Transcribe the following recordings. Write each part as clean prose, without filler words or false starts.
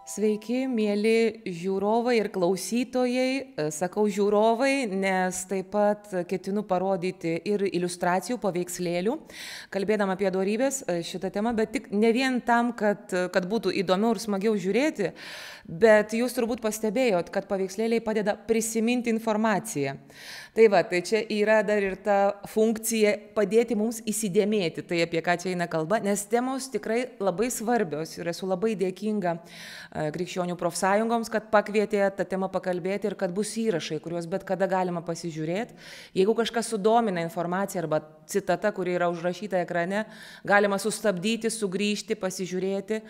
Sveiki, mėly žiūrovai ir klausytojai. Sakau žiūrovai, nes taip pat ketinu parodyti ir iliustracijų, paveikslėlių, kalbėdama apie dorybės šitą temą, bet tik ne vien tam, kad būtų įdomiau ir smagiau žiūrėti, bet jūs turbūt pastebėjot, kad paveikslėliai padeda prisiminti informaciją. Tai va, tai čia yra dar ir ta funkcija padėti mums įsidėmėti tai, apie ką čia eina kalba, nes temos tikrai labai svarbios ir esu labai dėkinga krikščionių profsąjungoms, kad pakvietė tą temą pakalbėti ir kad bus įrašai, kuriuos bet kada galima pasižiūrėti. Jeigu kažkas sudomina informacija arba citata, kuri yra užrašyta ekrane, galima sustabdyti, sugrįžti, pasižiūrėti.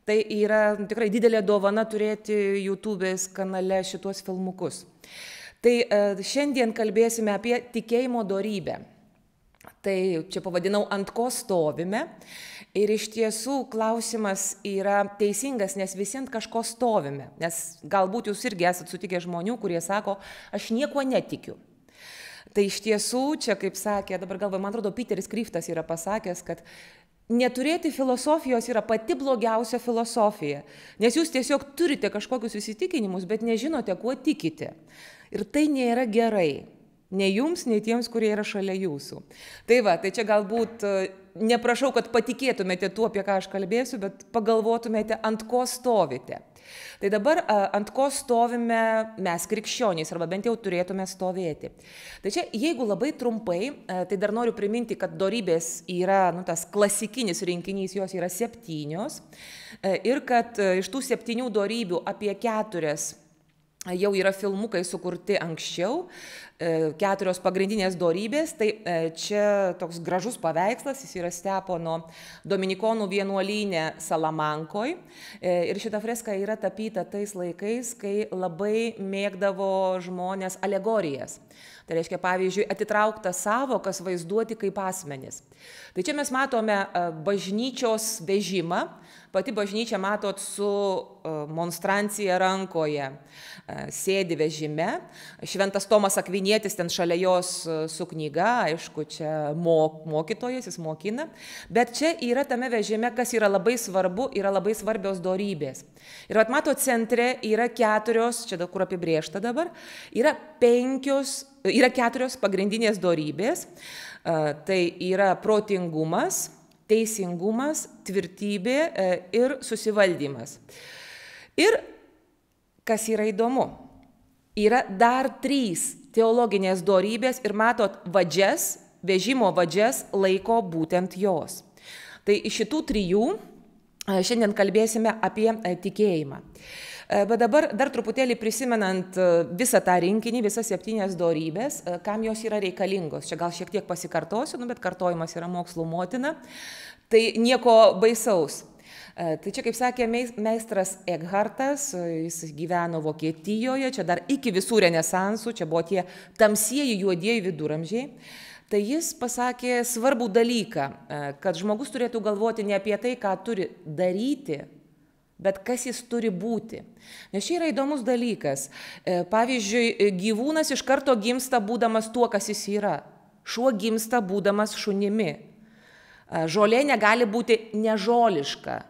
Tai yra tikrai didelė dovana turėti YouTube'ės kanale šitos filmukus. Tai šiandien kalbėsime apie tikėjimo dorybę. Tai čia pavadinau ant ko stovime. Ir iš tiesų klausimas yra teisingas, nes visi ant kažko stovime. Nes galbūt jūs irgi esate sutikę žmonių, kurie sako, aš nieko netikiu. Tai iš tiesų, čia kaip sakė, dabar galvoju, man atrodo, Peteris Kryftas yra pasakęs, kad neturėti filosofijos yra pati blogiausia filosofija. Nes jūs tiesiog turite kažkokius įsitikinimus, bet nežinote, kuo tikite. Ir tai nėra gerai. Nei jums, nei tiems, kurie yra šalia jūsų. Tai va, tai čia galbūt neprašau, kad patikėtumėte tuo, apie ką aš kalbėsiu, bet pagalvotumėte, ant ko stovite. Tai dabar ant ko stovime mes krikščionys, arba bent jau turėtume stovėti. Tai čia, jeigu labai trumpai, tai dar noriu priminti, kad dorybės yra, tas klasikinis rinkinys, jos yra 7. Ir kad iš tų 7 dorybių apie 4 jau yra filmukai sukurti anksčiau, 4 pagrindinės dorybės, tai čia toks gražus paveikslas, jis yra Stepono dominikonų vienuolyne Salamankoj. Ir šita freska yra tapyta tais laikais, kai labai mėgdavo žmonės alegorijas. Tai reiškia, pavyzdžiui, atitrauktas savokas vaizduoti kaip asmenis. Tai čia mes matome bažnyčios vežimą. Pati bažnyčia, matot, su monstrancija rankoje sėdi vežime. Šventas Tomas Akvinietis ten šalia jos su knyga, aišku, čia mokytojas, jis mokina. Bet čia yra tame vežime, kas yra labai svarbu, yra labai svarbios dorybės. Ir matot, centre yra 4, čia kur apibrėžta dabar, yra 4 pagrindinės dorybės. Tai yra protingumas, teisingumas, tvirtybė ir susivaldymas. Ir kas yra įdomu, yra dar 3 teologinės dorybės ir matot, vadžias, vežimo vadžias laiko būtent jos. Tai iš šitų 3 šiandien kalbėsime apie tikėjimą. Bet dabar dar truputėlį prisimenant visą tą rinkinį, visas 7 dorybės, kam jos yra reikalingos. Čia gal šiek tiek pasikartosiu, bet kartojimas yra mokslų motina. Tai nieko baisaus. Tai čia, kaip sakė meistras Ekhartas, jis gyveno Vokietijoje, čia dar iki visų renesansų, čia buvo tie tamsieji juodieji viduramžiai. Tai jis pasakė svarbų dalyką, kad žmogus turėtų galvoti ne apie tai, ką turi daryti, bet kas jis turi būti. Nes čia yra įdomus dalykas. Pavyzdžiui, gyvūnas iš karto gimsta būdamas tuo, kas jis yra. Šuo gimsta būdamas šunimi. Žolė negali būti nežoliška.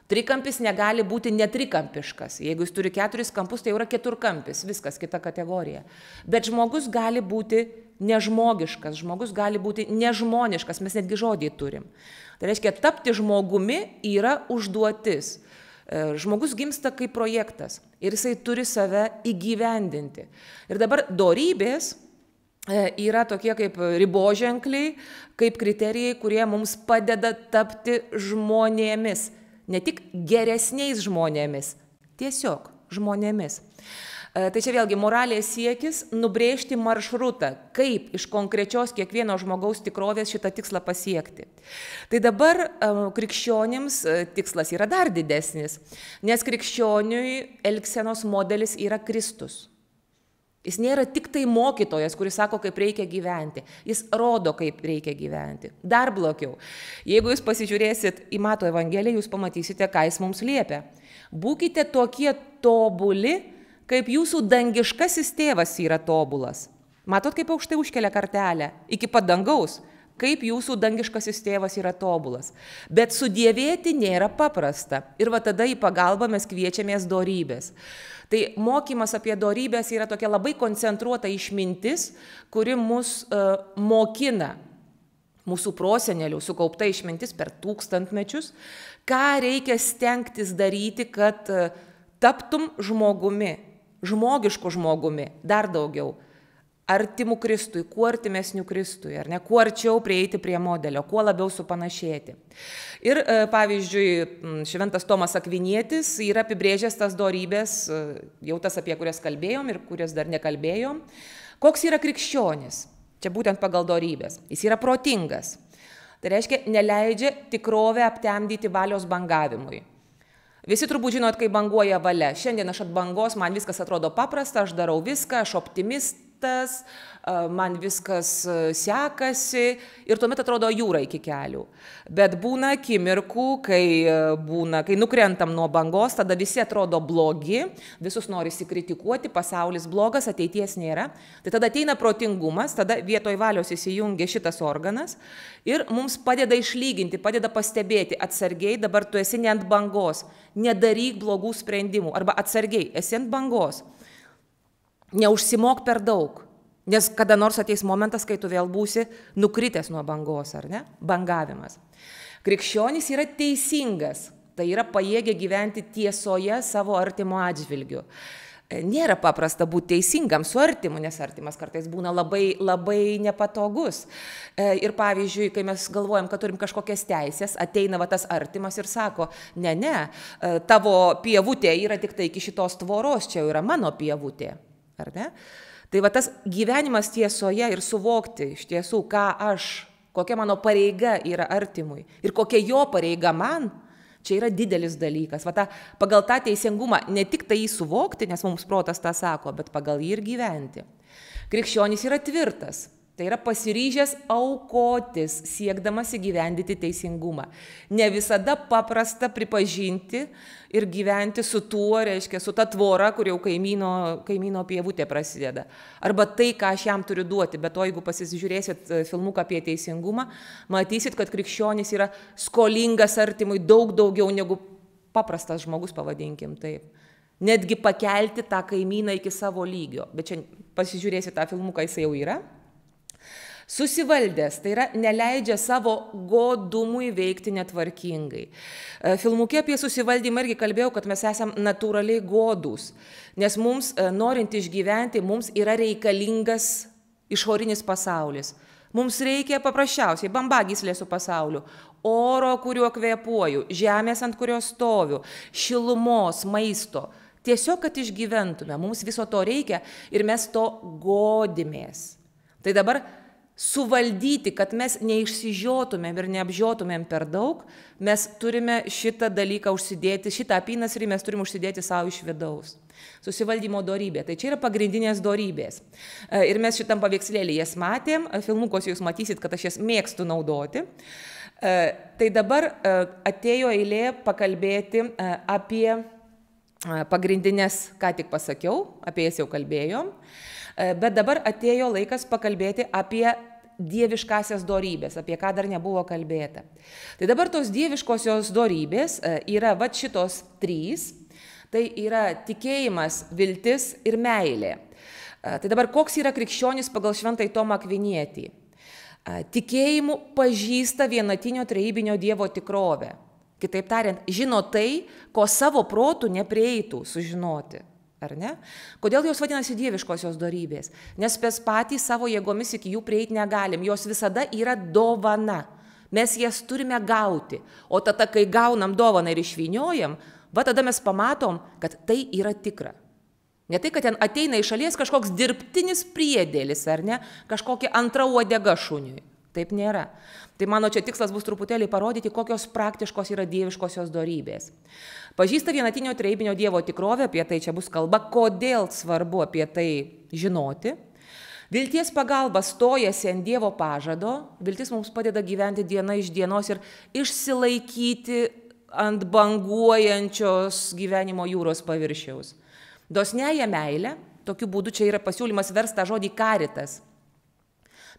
Trikampis negali būti netrikampiškas. Jeigu jis turi 4 kampus, tai jau yra 4-kampis. Viskas, kita kategorija. Bet žmogus gali būti nežmogiškas. Žmogus gali būti nežmoniškas. Mes netgi žodį turim. Tai reiškia, tapti žmogumi yra užduotis. Žmogus gimsta kaip projektas ir jisai turi save įgyvendinti. Ir dabar dorybės yra tokie kaip riboženkliai, kaip kriterijai, kurie mums padeda tapti žmonėmis. Ne tik geresniais žmonėmis, tiesiog žmonėmis. Tai čia vėlgi moralės siekis nubrėžti maršrutą, kaip iš konkrečios kiekvieno žmogaus tikrovės šitą tikslą pasiekti. Tai dabar krikščionims tikslas yra dar didesnis, nes krikščioniui elgsenos modelis yra Kristus. Jis nėra tik tai mokytojas, kuris sako, kaip reikia gyventi. Jis rodo, kaip reikia gyventi. Dar blogiau. Jeigu jūs pasižiūrėsit į Mato Evangeliją, jūs pamatysite, ką jis mums liepia. Būkite tokie tobuli, kaip jūsų dangiškasis tėvas yra tobulas. Matot, kaip aukštai užkelia kartelę iki pat dangaus. kaip jūsų dangiškasis tėvas yra tobulas. Bet sudėvėti nėra paprasta. Ir va tada į pagalbą mes kviečiamės dorybės. Tai mokymas apie dorybės yra tokia labai koncentruota išmintis, kuri mus mokina, mūsų prosenelių sukaupta išmintis per tūkstantmečius, ką reikia stengtis daryti, kad taptum žmogumi, žmogišku žmogumi, dar daugiau, artimu Kristui, kuo artimesniu Kristui, ar ne, kuo arčiau prieiti prie modelio, kuo labiau supanašėti. Ir pavyzdžiui, šventas Tomas Akvinietis yra apibrėžęs tas dorybės, jau tas, apie kurias kalbėjom ir kurias dar nekalbėjom. Koks yra krikščionis? Čia būtent pagal dorybės. Jis yra protingas. Tai reiškia, neleidžia tikrovę aptemdyti valios bangavimui. Visi turbūt žinot, kai banguoja valia. Šiandien aš ant bangos, man viskas atrodo paprasta, aš darau viską, aš optimistas, man viskas sekasi ir tuomet atrodo jūra iki kelių. Bet būna akimirkų, kai nukrentam nuo bangos, tada visi atrodo blogi, visus norisi kritikuoti, pasaulis blogas, ateities nėra. Tai tada ateina protingumas, tada vietoj valios įsijungia šitas organas ir mums padeda išlyginti, padeda pastebėti atsargiai, dabar tu esi ne ant bangos, nedaryk blogų sprendimų, arba atsargiai, esi ant bangos. Neužsimok per daug, nes kada nors ateis momentas, kai tu vėl būsi nukritęs nuo bangos, ar ne? Bangavimas. Krikščionis yra teisingas, tai yra pajėgia gyventi tiesoje savo artimo atžvilgiu. Nėra paprasta būti teisingam su artimu, nes artimas kartais būna labai, labai nepatogus. Ir pavyzdžiui, kai mes galvojam, kad turim kažkokias teisės, ateina va tas artimas ir sako, ne, tavo pievutė yra tik tai iki šitos tvoros, čia yra mano pievutė. Ar ne? Tai va tas gyvenimas tiesoje ir suvokti iš tiesų, kokia mano pareiga yra artimui ir kokia jo pareiga man, čia yra didelis dalykas. Va pagal tą teisingumą ne tik tai jį suvokti, nes mums protas tą sako, bet pagal jį ir gyventi. Krikščionis yra tvirtas. Tai yra pasiryžęs aukotis, siekdamas įgyvendyti teisingumą. Ne visada paprasta pripažinti ir gyventi su tuo, reiškia, su ta tvora, kur jau kaimyno pievutė prasideda. Arba tai, ką aš jam turiu duoti. Bet to, jeigu pasižiūrėsit filmuką apie teisingumą, matysit, kad krikščionis yra skolingas artimui daug daugiau negu paprastas žmogus, pavadinkim taip. Netgi pakelti tą kaimyną iki savo lygio. Bet čia pasižiūrėsit tą filmuką, jis jau yra. Susivaldęs, tai yra neleidžia savo godumui veikti netvarkingai. Filmuke apie susivaldymą irgi kalbėjau, kad mes esam natūraliai godūs, nes mums, norint išgyventi, mums yra reikalingas išorinis pasaulis. Mums reikia paprasčiausiai bambagyslė su pasauliu, oro, kuriuo kvėpuoju, žemės, ant kurios stoviu, šilumos, maisto. Tiesiog, kad išgyventume, mums viso to reikia ir mes to godimės. Tai dabar suvaldyti, kad mes neišsižiotumėm ir neapžiotumėm per daug, mes turime šitą dalyką užsidėti, šitą apynasrį mes turime užsidėti savo iš vidaus. Susivaldymo dorybė. Tai čia yra pagrindinės dorybės. Ir mes šitam paveikslėlį jas matėm, filmukos jūs matysit, kad aš jas mėgstu naudoti. Tai dabar atėjo eilė pakalbėti apie pagrindinės, ką tik pasakiau, apie jas jau kalbėjom. Bet dabar atėjo laikas pakalbėti apie dieviškasias dorybės, apie ką dar nebuvo kalbėta. Tai dabar tos dieviškosios dorybės yra va šitos trys, tai yra tikėjimas, viltis ir meilė. Tai dabar koks yra krikščionis pagal šventąjį Tomą Akvinietį? Tikėjimu pažįsta vienatinio trejybinio Dievo tikrovę. Kitaip tariant, žino tai, ko savo protų neprieitų sužinoti. Ar ne? Kodėl jos vadinasi dieviškosios dorybės? Nes mes patys savo jėgomis iki jų prieiti negalim. Jos visada yra dovana. Mes jas turime gauti. O tada, kai gaunam dovaną ir išvyniojam, va tada mes pamatom, kad tai yra tikra. Ne tai, kad ten ateina iš šalies kažkoks dirbtinis priedėlis, ar ne? Kažkokia antra uodega šuniui. Taip nėra. Tai mano čia tikslas bus truputėlį parodyti, kokios praktiškos yra dieviškosios dorybės. Pažįsta vienatinio trejybinio Dievo tikrovę, apie tai čia bus kalba, kodėl svarbu apie tai žinoti. Vilties pagalba stojasi ant Dievo pažado, viltis mums padeda gyventi diena iš dienos ir išsilaikyti ant banguojančios gyvenimo jūros paviršiaus. Dosniąją meilę, tokiu būdu čia yra pasiūlymas versti tą žodį karitas.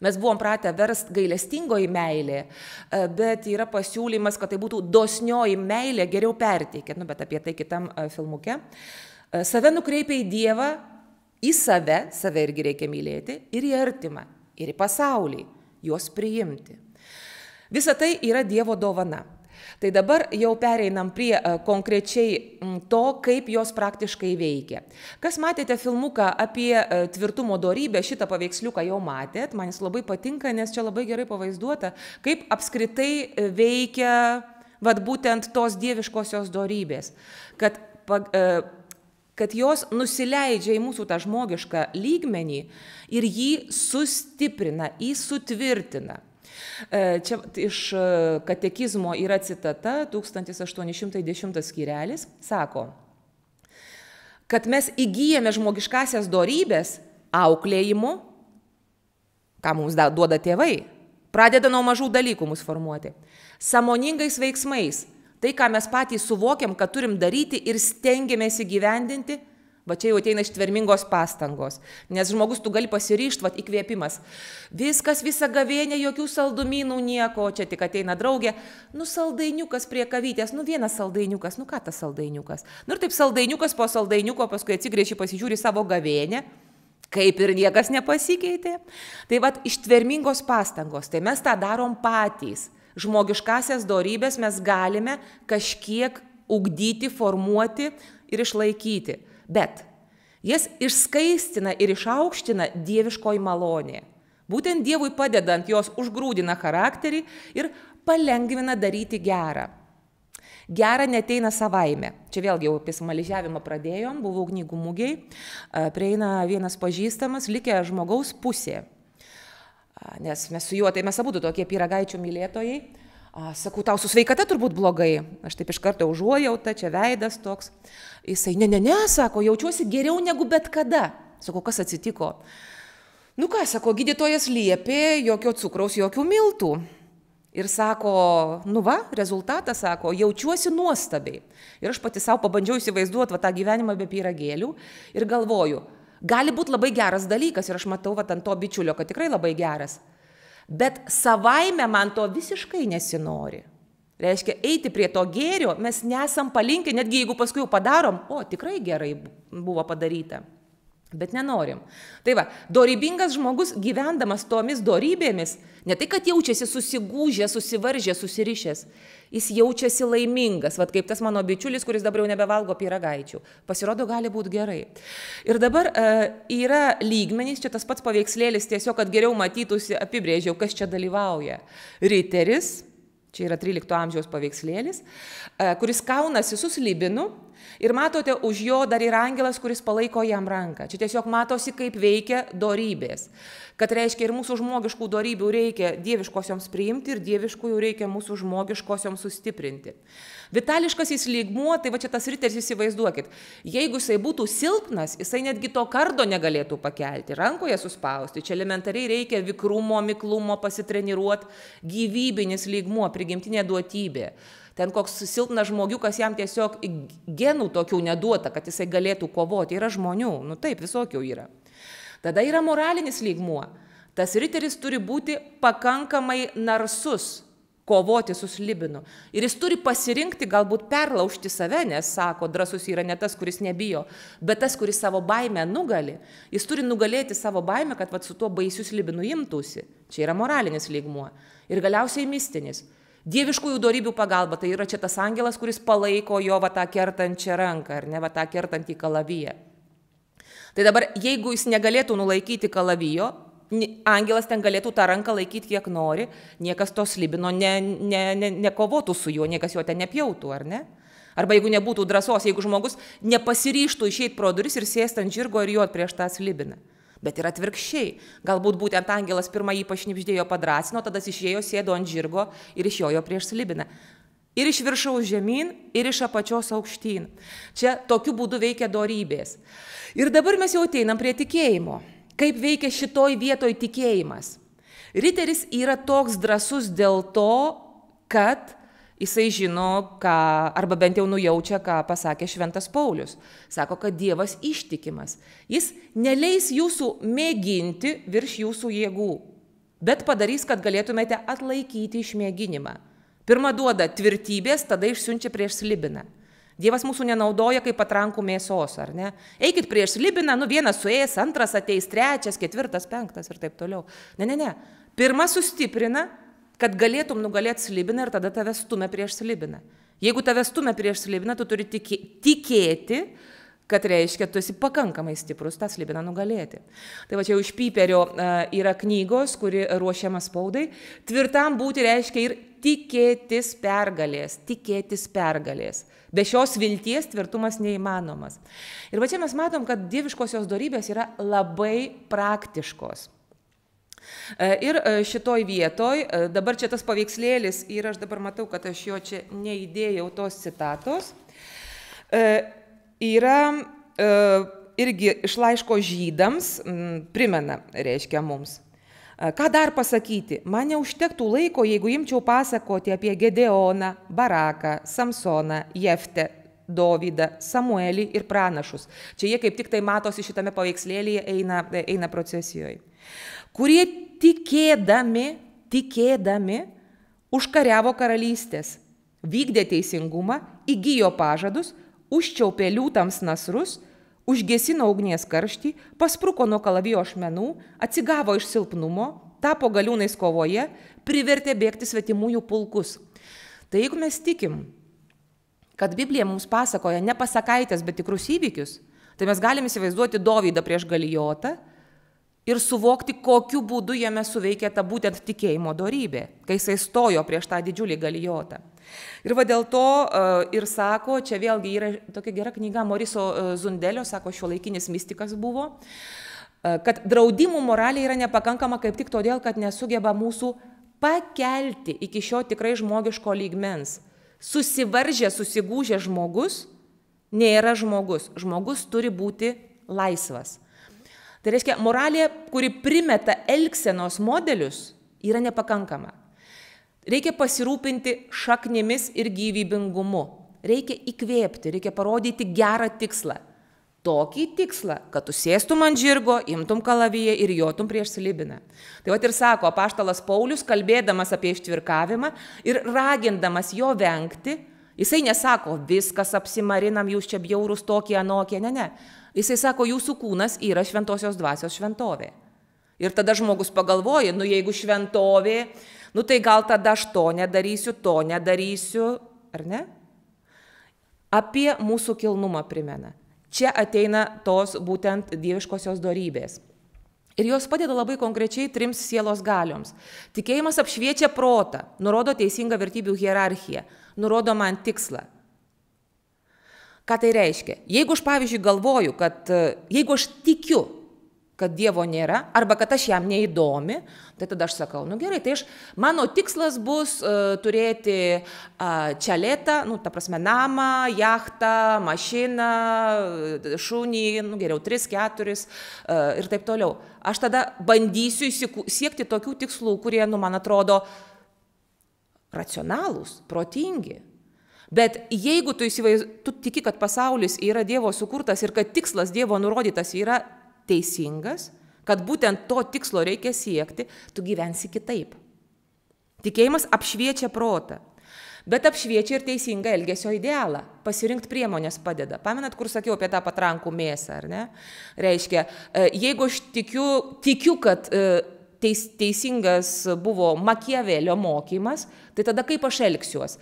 Mes buvom pratę verst gailestingoji meilė, bet yra pasiūlymas, kad tai būtų dosnioji meilė, geriau perteikė, bet apie tai kitam filmuke. Save nukreipia į Dievą, į save irgi reikia mylėti, ir į artimą, ir į pasaulį, juos priimti. Visa tai yra Dievo dovana. Tai dabar jau pereinam prie konkrečiai to, kaip jos praktiškai veikia. Kas matėte filmuką apie tvirtumo dorybę, šitą paveiksliuką jau matėt, man jis labai patinka, nes čia labai gerai pavaizduota, kaip apskritai veikia būtent tos dieviškosios dorybės, kad jos nusileidžia į mūsų tą žmogišką lygmenį ir jį sustiprina, jį sutvirtina. Čia iš katekizmo yra citata, 1810 skyrelis, sako, kad mes įgyjame žmogiškasias dorybės auklėjimu, ką mums duoda tėvai, pradeda nuo mažų dalykų mus formuoti, sąmoningais veiksmais, tai, ką mes patys suvokiam, kad turim daryti ir stengiamės įgyvendinti, va čia jau ateina ištvermingos pastangos, nes žmogus tu gali pasiryšti, įkvėpimas. Viskas, visa gavėnė, jokių saldumynų, nieko, čia tik ateina draugė, saldainiukas prie kavytės, vienas saldainiukas, ką tas saldainiukas? Ir taip saldainiukas po saldainiuko, paskui atsigrėži pasižiūri savo gavėnę, kaip ir niekas nepasikeitė. Tai ištvermingos pastangos, tai mes tą darom patys. Žmogiškasias dorybės mes galime kažkiek ugdyti, formuoti ir išlaikyti. Bet jas išskaistina ir išaukština dieviškoji malonė. Būtent Dievui padedant jos užgrūdina charakterį ir palengvina daryti gerą. Gera neteina savaime. Čia vėlgi jau apie smaližiavimą pradėjom, buvau knygų mugėj, prieina vienas pažįstamas, likę žmogaus pusė. Nes mes su juo, tai mes abudu tokie pyragaičių mylėtojai. Sakau, tau su sveikata turbūt blogai. Aš taip iš karto užuojauta, čia veidas toks. Jisai, ne, sako, jaučiuosi geriau negu bet kada. Sakau, kas atsitiko? Sako, gydytojas liepė, jokio cukraus, jokių miltų. Ir sako, rezultatas, sako, jaučiuosi nuostabiai. Ir aš pati savo pabandžiau įsivaizduoti tą gyvenimą be pyragėlių ir galvoju, gali būti labai geras dalykas ir aš matau ant to bičiulio, kad tikrai labai geras. Bet savaime man to visiškai nesinori. Reiškia, eiti prie to gėrio mes nesam palinkę, netgi jeigu paskui jau padarom, tikrai gerai buvo padaryta. Bet nenorim. Tai dorybingas žmogus gyvendamas tomis dorybėmis, ne tai, kad jaučiasi susigūžęs, susivaržęs, susirišęs, jis jaučiasi laimingas, kaip tas mano bičiulis, kuris dabar jau nebevalgo pyragaičių. Pasirodo, gali būti gerai. Ir dabar yra lygmenys, čia tas pats paveikslėlis, tiesiog, kad geriau matytųsi, apibrėžiau, kas čia dalyvauja. Riteris, čia yra 13 amžiaus paveikslėlis, kuris kaunasi su slibinu. Ir matote, už jo dar yra angelas, kuris palaiko jam ranką. Čia tiesiog matosi, kaip veikia dorybės. Kad reiškia, ir mūsų žmogiškų dorybių reikia dieviškosioms priimti ir dieviškųjų reikia mūsų žmogiškosioms sustiprinti. Vitališkasis lygmuo, tai čia tas riteris, įsivaizduokit, jeigu jisai būtų silpnas, jisai netgi to kardo negalėtų pakelti, rankoje suspausti. Čia elementariai reikia vikrumo, miklumo, pasitreniruoti, gyvybinis lygmuo, prigimtinė duotybė. Ten koks silpnas žmogiukas, jam tiesiog genų tokių neduota, kad jisai galėtų kovoti. Yra žmonių, taip, visokių yra. Tada yra moralinis lygmuo. Tas riteris turi būti pakankamai narsus, kovoti su slibinu. Ir jis turi pasirinkti, galbūt perlaužti save, nes, sako, drąsus yra ne tas, kuris nebijo, bet tas, kuris savo baimę nugali. Jis turi nugalėti savo baimę, kad su tuo baisiu slibinu imtųsi. Čia yra moralinis lygmuo. Ir galiausiai mistinis. Dieviškųjų dorybių pagalba, tai yra čia tas angelas, kuris palaiko jo tą kertančią ranką, ar ne, tą kertantį kalaviją. Tai dabar, jeigu jis negalėtų nulaikyti kalavijo, angelas ten galėtų tą ranką laikyti kiek nori, niekas to slibino nekovotų su juo, niekas jo ten nepjautų, ar ne? Arba jeigu nebūtų drąsos, jeigu žmogus nepasiryštų išeiti pro duris ir sėsti ant žirgo ir jot prieš tą slibiną. Bet ir atvirkščiai. Galbūt būtent angelas pirmą jį pašnibždėjo, padrasino, tada jis išėjo, sėdo ant žirgo ir išjojo prieš slibiną. Ir iš viršaus žemyn, ir iš apačios aukštyn. Čia tokiu būdu veikia dorybės. Ir dabar mes jau ateinam prie tikėjimo. Kaip veikia šitoj vietoj tikėjimas? Riteris yra toks drąsus dėl to, kad jisai žino, ką, arba bent jau nujaučia, ką pasakė Šventas Paulius. Sako, kad Dievas ištikimas. Jis neleis jūsų mėginti virš jūsų jėgų. bet padarys, kad galėtumėte atlaikyti išmėginimą. Pirma duoda tvirtybės, tada išsiunčia prieš slibiną. Dievas mūsų nenaudoja kaip patrankų mėsos, ar ne? Eikit prieš slibiną, vienas suės, antras ateis, trečias, ketvirtas, penktas ir taip toliau. Ne. Pirma sustiprina, kad galėtum nugalėti slibiną ir tada tave stumia prieš slibiną. Jeigu tave stumia prieš slibiną, tu turi tikėti, kad reiškia, tu esi pakankamai stiprus tą slibiną nugalėti. Tai va čia jau iš Piperio yra knygos, kuri ruošiama spaudai. Tvirtam būti reiškia ir tikėtis pergalės. Be šios vilties tvirtumas neįmanomas. Ir va čia mes matom, kad dieviškosios dorybės yra labai praktiškos. Ir šitoj vietoj, dabar čia tas paveikslėlis ir aš dabar matau, kad aš jo čia neįdėjau tos citatos, yra irgi iš laiško Žydams, primena, reiškia mums. Ką dar pasakyti? Man neužtektų laiko, jeigu imčiau pasakoti apie Gedeoną, Baraką, Samsoną, Jeftę, Dovydą, Samuelį ir pranašus. Čia jie kaip tik tai matosi šitame paveikslėlyje eina procesijoje. Kurie tikėdami užkariavo karalystės, vykdė teisingumą, įgijo pažadus, užčiaupė liūtams nasrus, užgesino ugnies karštį, paspruko nuo kalavijo ašmenų, atsigavo iš silpnumo, tapo galiūnais kovoje, privertė bėgti svetimųjų pulkus. Tai jeigu mes tikim, kad Biblija mums pasakoja ne pasakaitės, bet tikrus įvykius, tai mes galim įsivaizduoti Dovydą prieš Galijotą ir suvokti, kokiu būdu jame suveikia ta būtent tikėjimo dorybė, kai jisai stojo prieš tą didžiulį Galijotą. Ir va dėl to ir sako, čia vėlgi yra tokia gera knyga Moriso Zundelio, sako, šiuolaikinis mistikas buvo, kad draudimų moralė yra nepakankama kaip tik todėl, kad nesugeba mūsų pakelti iki šio tikrai žmogiško lygmens. Susivaržę, susigūžę žmogus nėra žmogus. Žmogus turi būti laisvas. Tai reiškia, moralė, kuri primeta elgsenos modelius, yra nepakankama. Reikia pasirūpinti šaknimis ir gyvybingumu. Reikia įkvėpti, reikia parodyti gerą tikslą. Tokį tikslą, kad tu sėstum ant žirgo, imtum kalaviją ir jotum prieš slibiną. Tai vat ir sako apaštalas Paulius, kalbėdamas apie ištvirkavimą ir ragindamas jo vengti, jisai nesako, viskas apsimarinam, jūs čia bjaurūs tokie, anokie, ne. Jisai sako, jūsų kūnas yra šventosios dvasios šventovė. Ir tada žmogus pagalvoja, jeigu šventovė, tai gal tada aš to nedarysiu, ar ne? Apie mūsų kilnumą primena. Čia ateina tos būtent dieviškosios dorybės. Ir jos padeda labai konkrečiai 3 sielos galioms. Tikėjimas apšviečia protą, nurodo teisingą vertybių hierarchiją, nurodo man tikslą. Ką tai reiškia? Jeigu aš, pavyzdžiui, galvoju, kad jeigu aš tikiu, kad Dievo nėra, arba kad aš jam neįdomi, tai tada aš sakau, gerai, tai mano tikslas bus turėti čaletą, ta prasme, namą, jachtą, mašiną, šunį, geriau 3-4 ir taip toliau. Aš tada bandysiu siekti tokių tikslų, kurie, man atrodo, racionalūs, protingi. Bet jeigu tu tiki, kad pasaulis yra Dievo sukurtas ir kad tikslas Dievo nurodytas yra teisingas, kad būtent to tikslo reikia siekti, tu gyvensi kitaip. Tikėjimas apšviečia protą, bet apšviečia ir teisingą elgesio idealą. Pasirinkti priemonės padeda. Pamenat, kur sakiau apie tą patrankų mėsą, ar ne? Reiškia, jeigu aš tikiu, kad teisingas buvo Makiavelio mokymas, tai tada kaip aš elgsiuos?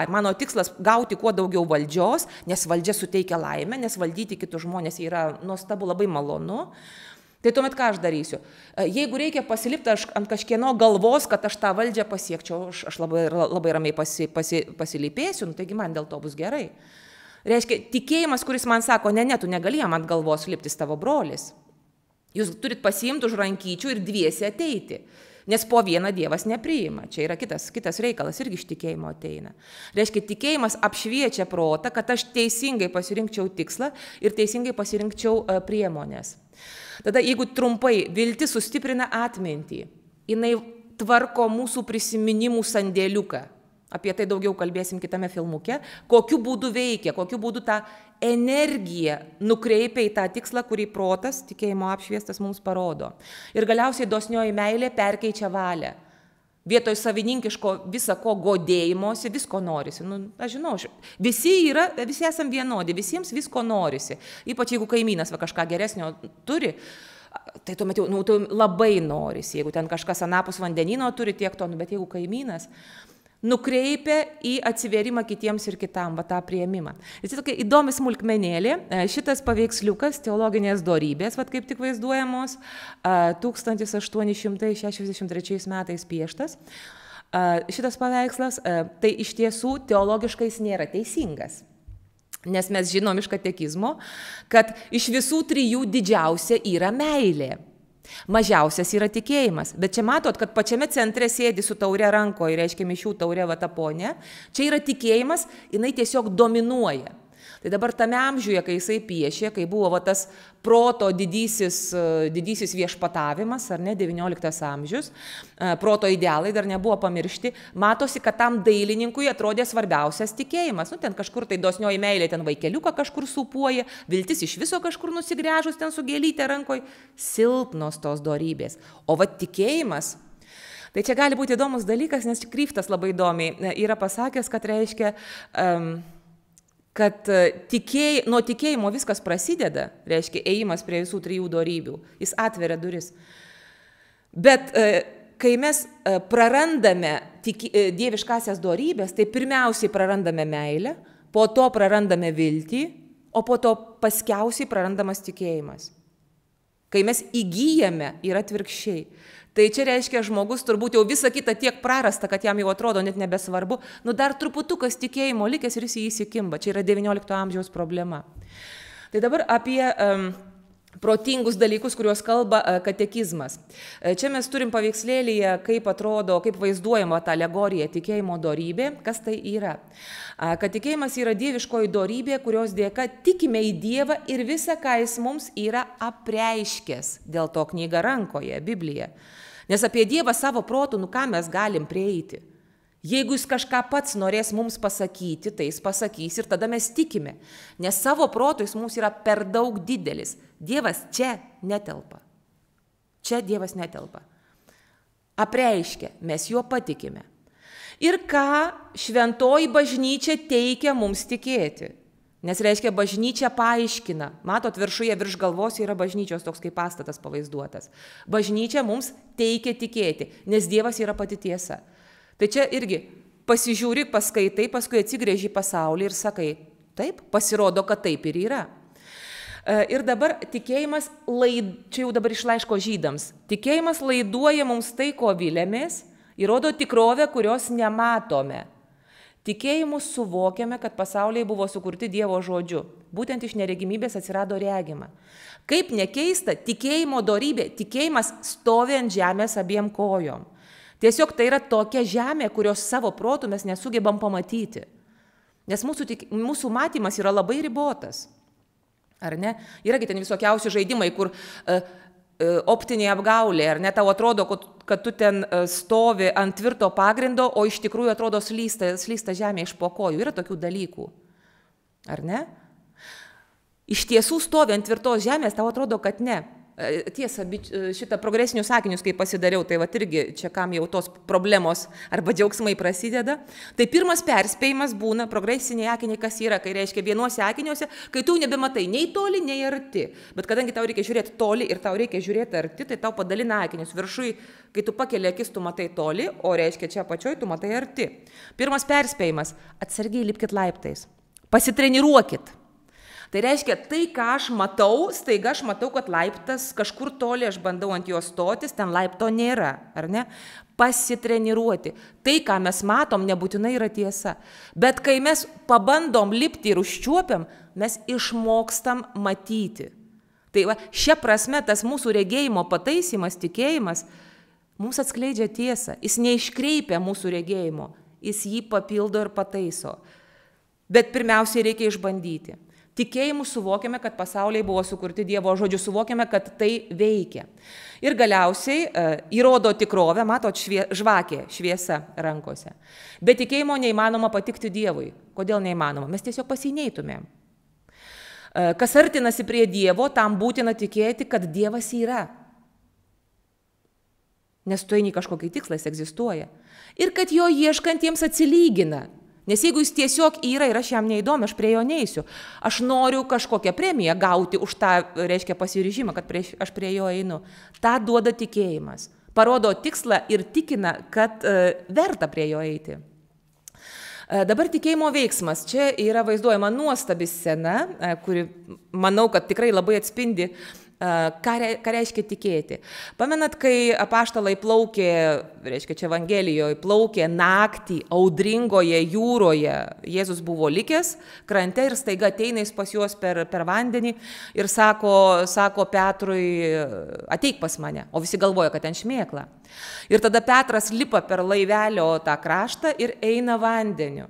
Mano tikslas gauti kuo daugiau valdžios, nes valdžia suteikia laimę, nes valdyti kitus žmonės yra nuostabu, labai malonu. Tai tuomet ką aš darysiu? Jeigu reikia pasilipti ant kažkieno galvos, kad aš tą valdžią pasiekčiau, aš labai ramiai pasilypėsiu, taigi man dėl to bus gerai. Reiškia, tikėjimas, kuris man sako, ne, tu negali jam ant galvos liptis tavo brolis. Jūs turit pasiimti už rankyčių ir dviesi ateiti, nes po vieną Dievas nepriima. Čia yra kitas reikalas, irgi iš tikėjimo ateina. Reiškia, tikėjimas apšviečia protą, kad aš teisingai pasirinkčiau tikslą ir teisingai pasirinkčiau priemonės. Tada, jeigu trumpai, viltis sustiprina atmintį, jinai tvarko mūsų prisiminimų sandėliuką. Apie tai daugiau kalbėsim kitame filmuke. Kokiu būdu veikia, kokiu būdu tą energiją nukreipia į tą tikslą, kurį protas, tikėjimo apšviestas, mums parodo. Ir galiausiai dosnioji meilė perkeičia valią. Vietoj savininkiško visako godėjimosi, visko norisi. Nu, aš žinau, visi esam vienodi, visiems visko norisi. Ypač jeigu kaimynas kažką geresnio turi, tai tuomet jau labai norisi. Jeigu ten kažkas anapus vandenino turi tiek to, bet jeigu kaimynas nukreipia į atsivėrimą kitiems ir kitam, tą priėmimą. Ir tai tokia įdomi smulkmenėlė, šitas paveiksliukas teologinės dorybės, kaip tik vaizduojamos, 1863 metais pieštas. Šitas paveikslas, tai iš tiesų teologiškai jis nėra teisingas. Nes mes žinom iš katekizmo, kad iš visų trijų didžiausia yra meilė. Mažiausias yra tikėjimas, bet čia matot, kad pačiame centre sėdi su taure rankoje, reiškia mišių taure ta ponė, čia yra tikėjimas, jinai tiesiog dominuoja. Tai dabar tame amžiuje, kai jisai piešė, kai buvo tas proto didysis viešpatavimas, ar ne, 19 amžius, proto idealai dar nebuvo pamiršti, matosi, kad tam dailininkui atrodė svarbiausias tikėjimas. Nu, ten kažkur tai dosnioji meilė, ten vaikeliuką kažkur supuoja, viltis iš viso kažkur nusigręžus, ten su gėlyte rankoj, silpnos tos dorybės. O tikėjimas, tai čia gali būti įdomus dalykas, nes Kryftas labai įdomiai yra pasakęs, kad reiškia, kad nuo tikėjimo viskas prasideda, reiškia ėjimas prie visų trijų dorybių, jis atveria duris. Bet kai mes prarandame dieviškasias dorybės, tai pirmiausiai prarandame meilę, po to prarandame viltį, o po to paskiausiai prarandamas tikėjimas. Kai mes įgyjame, yra atvirkščiai. Tai čia reiškia, žmogus turbūt jau visą kitą tiek prarasta, kad jam jau atrodo net nebesvarbu. Nu dar truputukas tikėjimo likęs ir jis įsikimba. Čia yra 19 amžiaus problema. Tai dabar apie protingus dalykus, kuriuos kalba katekizmas. Čia mes turim paveikslėlyje, kaip atrodo, kaip vaizduojama ta alegorija tikėjimo dorybė, kas tai yra. Kad tikėjimas yra dieviškoji dorybė, kurios dėka tikime į Dievą ir visą, ką jis mums yra apreiškęs. Dėl to knyga rankoje, Biblija. Nes apie Dievą savo protų, ką mes galim prieiti. Jeigu jis kažką pats norės mums pasakyti, tai jis pasakys ir tada mes tikime. Nes savo protų jis mums yra per daug didelis. Dievas čia netelpa. Čia Dievas netelpa. Apreiškia, mes juo patikime. Ir ką šventoji bažnyčia teikia mums tikėti. Nes reiškia, bažnyčia paaiškina. Matot, viršuje, virš galvos yra bažnyčios toks kaip pastatas pavaizduotas. Bažnyčia mums teikia tikėti, nes Dievas yra pati tiesa. Tai čia irgi pasižiūri, paskaitai, paskui atsigrėži į pasaulį ir sakai, taip, pasirodo, kad taip ir yra. Ir dabar tikėjimas, čia jau dabar iš laiško Žydams, tikėjimas laiduoja mums tai, ko vilėmės, įrodo tikrovę, kurios nematome. Tikėjimu suvokiame, kad pasauliai buvo sukurti Dievo žodžiu. Būtent iš neregimybės atsirado regima. Kaip nekeista, tikėjimo dorybė, tikėjimas stovi ant žemės abiem kojom. Tiesiog tai yra tokia žemė, kurios savo protų mes nesugebam pamatyti. Nes mūsų matymas yra labai ribotas. Ar ne? Yragi ten visokiausi žaidimai, kur optinė apgaulė, ar ne, tau atrodo, kad tu ten stovi ant tvirto pagrindo, o iš tikrųjų atrodo slysta žemė iš po kojų. Yra tokių dalykų. Ar ne? Iš tiesų stovi ant tvirtos žemės, tau atrodo, kad ne. Tiesa, šitą progresinius sakinius, kai pasidariau, tai irgi čia kam jau tos problemos arba džiaugsmai prasideda. Tai pirmas perspėjimas būna progresiniai akiniai, kas yra, kai reiškia vienuose akiniuose, kai tu nebematai nei toli, nei arti. Bet kadangi tau reikia žiūrėti toli ir tau reikia žiūrėti arti, tai tau padalina akinius. Viršui, kai tu pakeli akis, tu matai toli, o reiškia čia apačioj, tu matai arti. Pirmas perspėjimas - atsargiai lipkit laiptais. Pasitreniruokit. Tai reiškia, tai, ką aš matau, staiga aš matau, kad laiptas kažkur toli, aš bandau ant jo stotis, ten laipto nėra, ar ne? Pasitreniruoti. Tai, ką mes matom, nebūtinai yra tiesa. Bet kai mes pabandom lipti ir užčiuopiam, mes išmokstam matyti. Tai va, šia prasme tas mūsų regėjimo pataisymas, tikėjimas, mums atskleidžia tiesą. Jis neiškreipia mūsų regėjimo, jis jį papildo ir pataiso. Bet pirmiausiai reikia išbandyti. Tikėjimu suvokiame, kad pasauliai buvo sukurti Dievo žodžiu, suvokiame, kad tai veikia. Ir galiausiai įrodo tikrovę, matot, žvakė, šviesa rankose. Be tikėjimo neįmanoma patikti Dievui. Kodėl neįmanoma? Mes tiesiog pasineitumėm. Kas artinasi prie Dievo, tam būtina tikėti, kad Dievas yra. Nes tu eini kažkokį tikslą, jis egzistuoja. Ir kad jo ieškantiems atsilygina. Nes jeigu jis tiesiog yra ir aš jam neįdomi, aš prie jo neisiu. Aš noriu kažkokią premiją gauti už tą, reiškia, pasiryžimą, kad aš prie jo einu. Ta duoda tikėjimas. Parodo tikslą ir tikina, kad verta prie jo eiti. Dabar tikėjimo veiksmas. Čia yra vaizduojama nuostabi scena, kuri, manau, kad tikrai labai atspindi, ką reiškia tikėti. Pamenat, kai apaštalai plaukė, reiškia čia Evangelijoje, plaukė naktį audringoje jūroje, Jėzus buvo likęs krante ir staiga ateina jis pas juos per vandenį ir sako Petrui, ateik pas mane, o visi galvoja, kad ten šmėkla. Ir tada Petras lipa per laivelio tą kraštą ir eina vandeniu.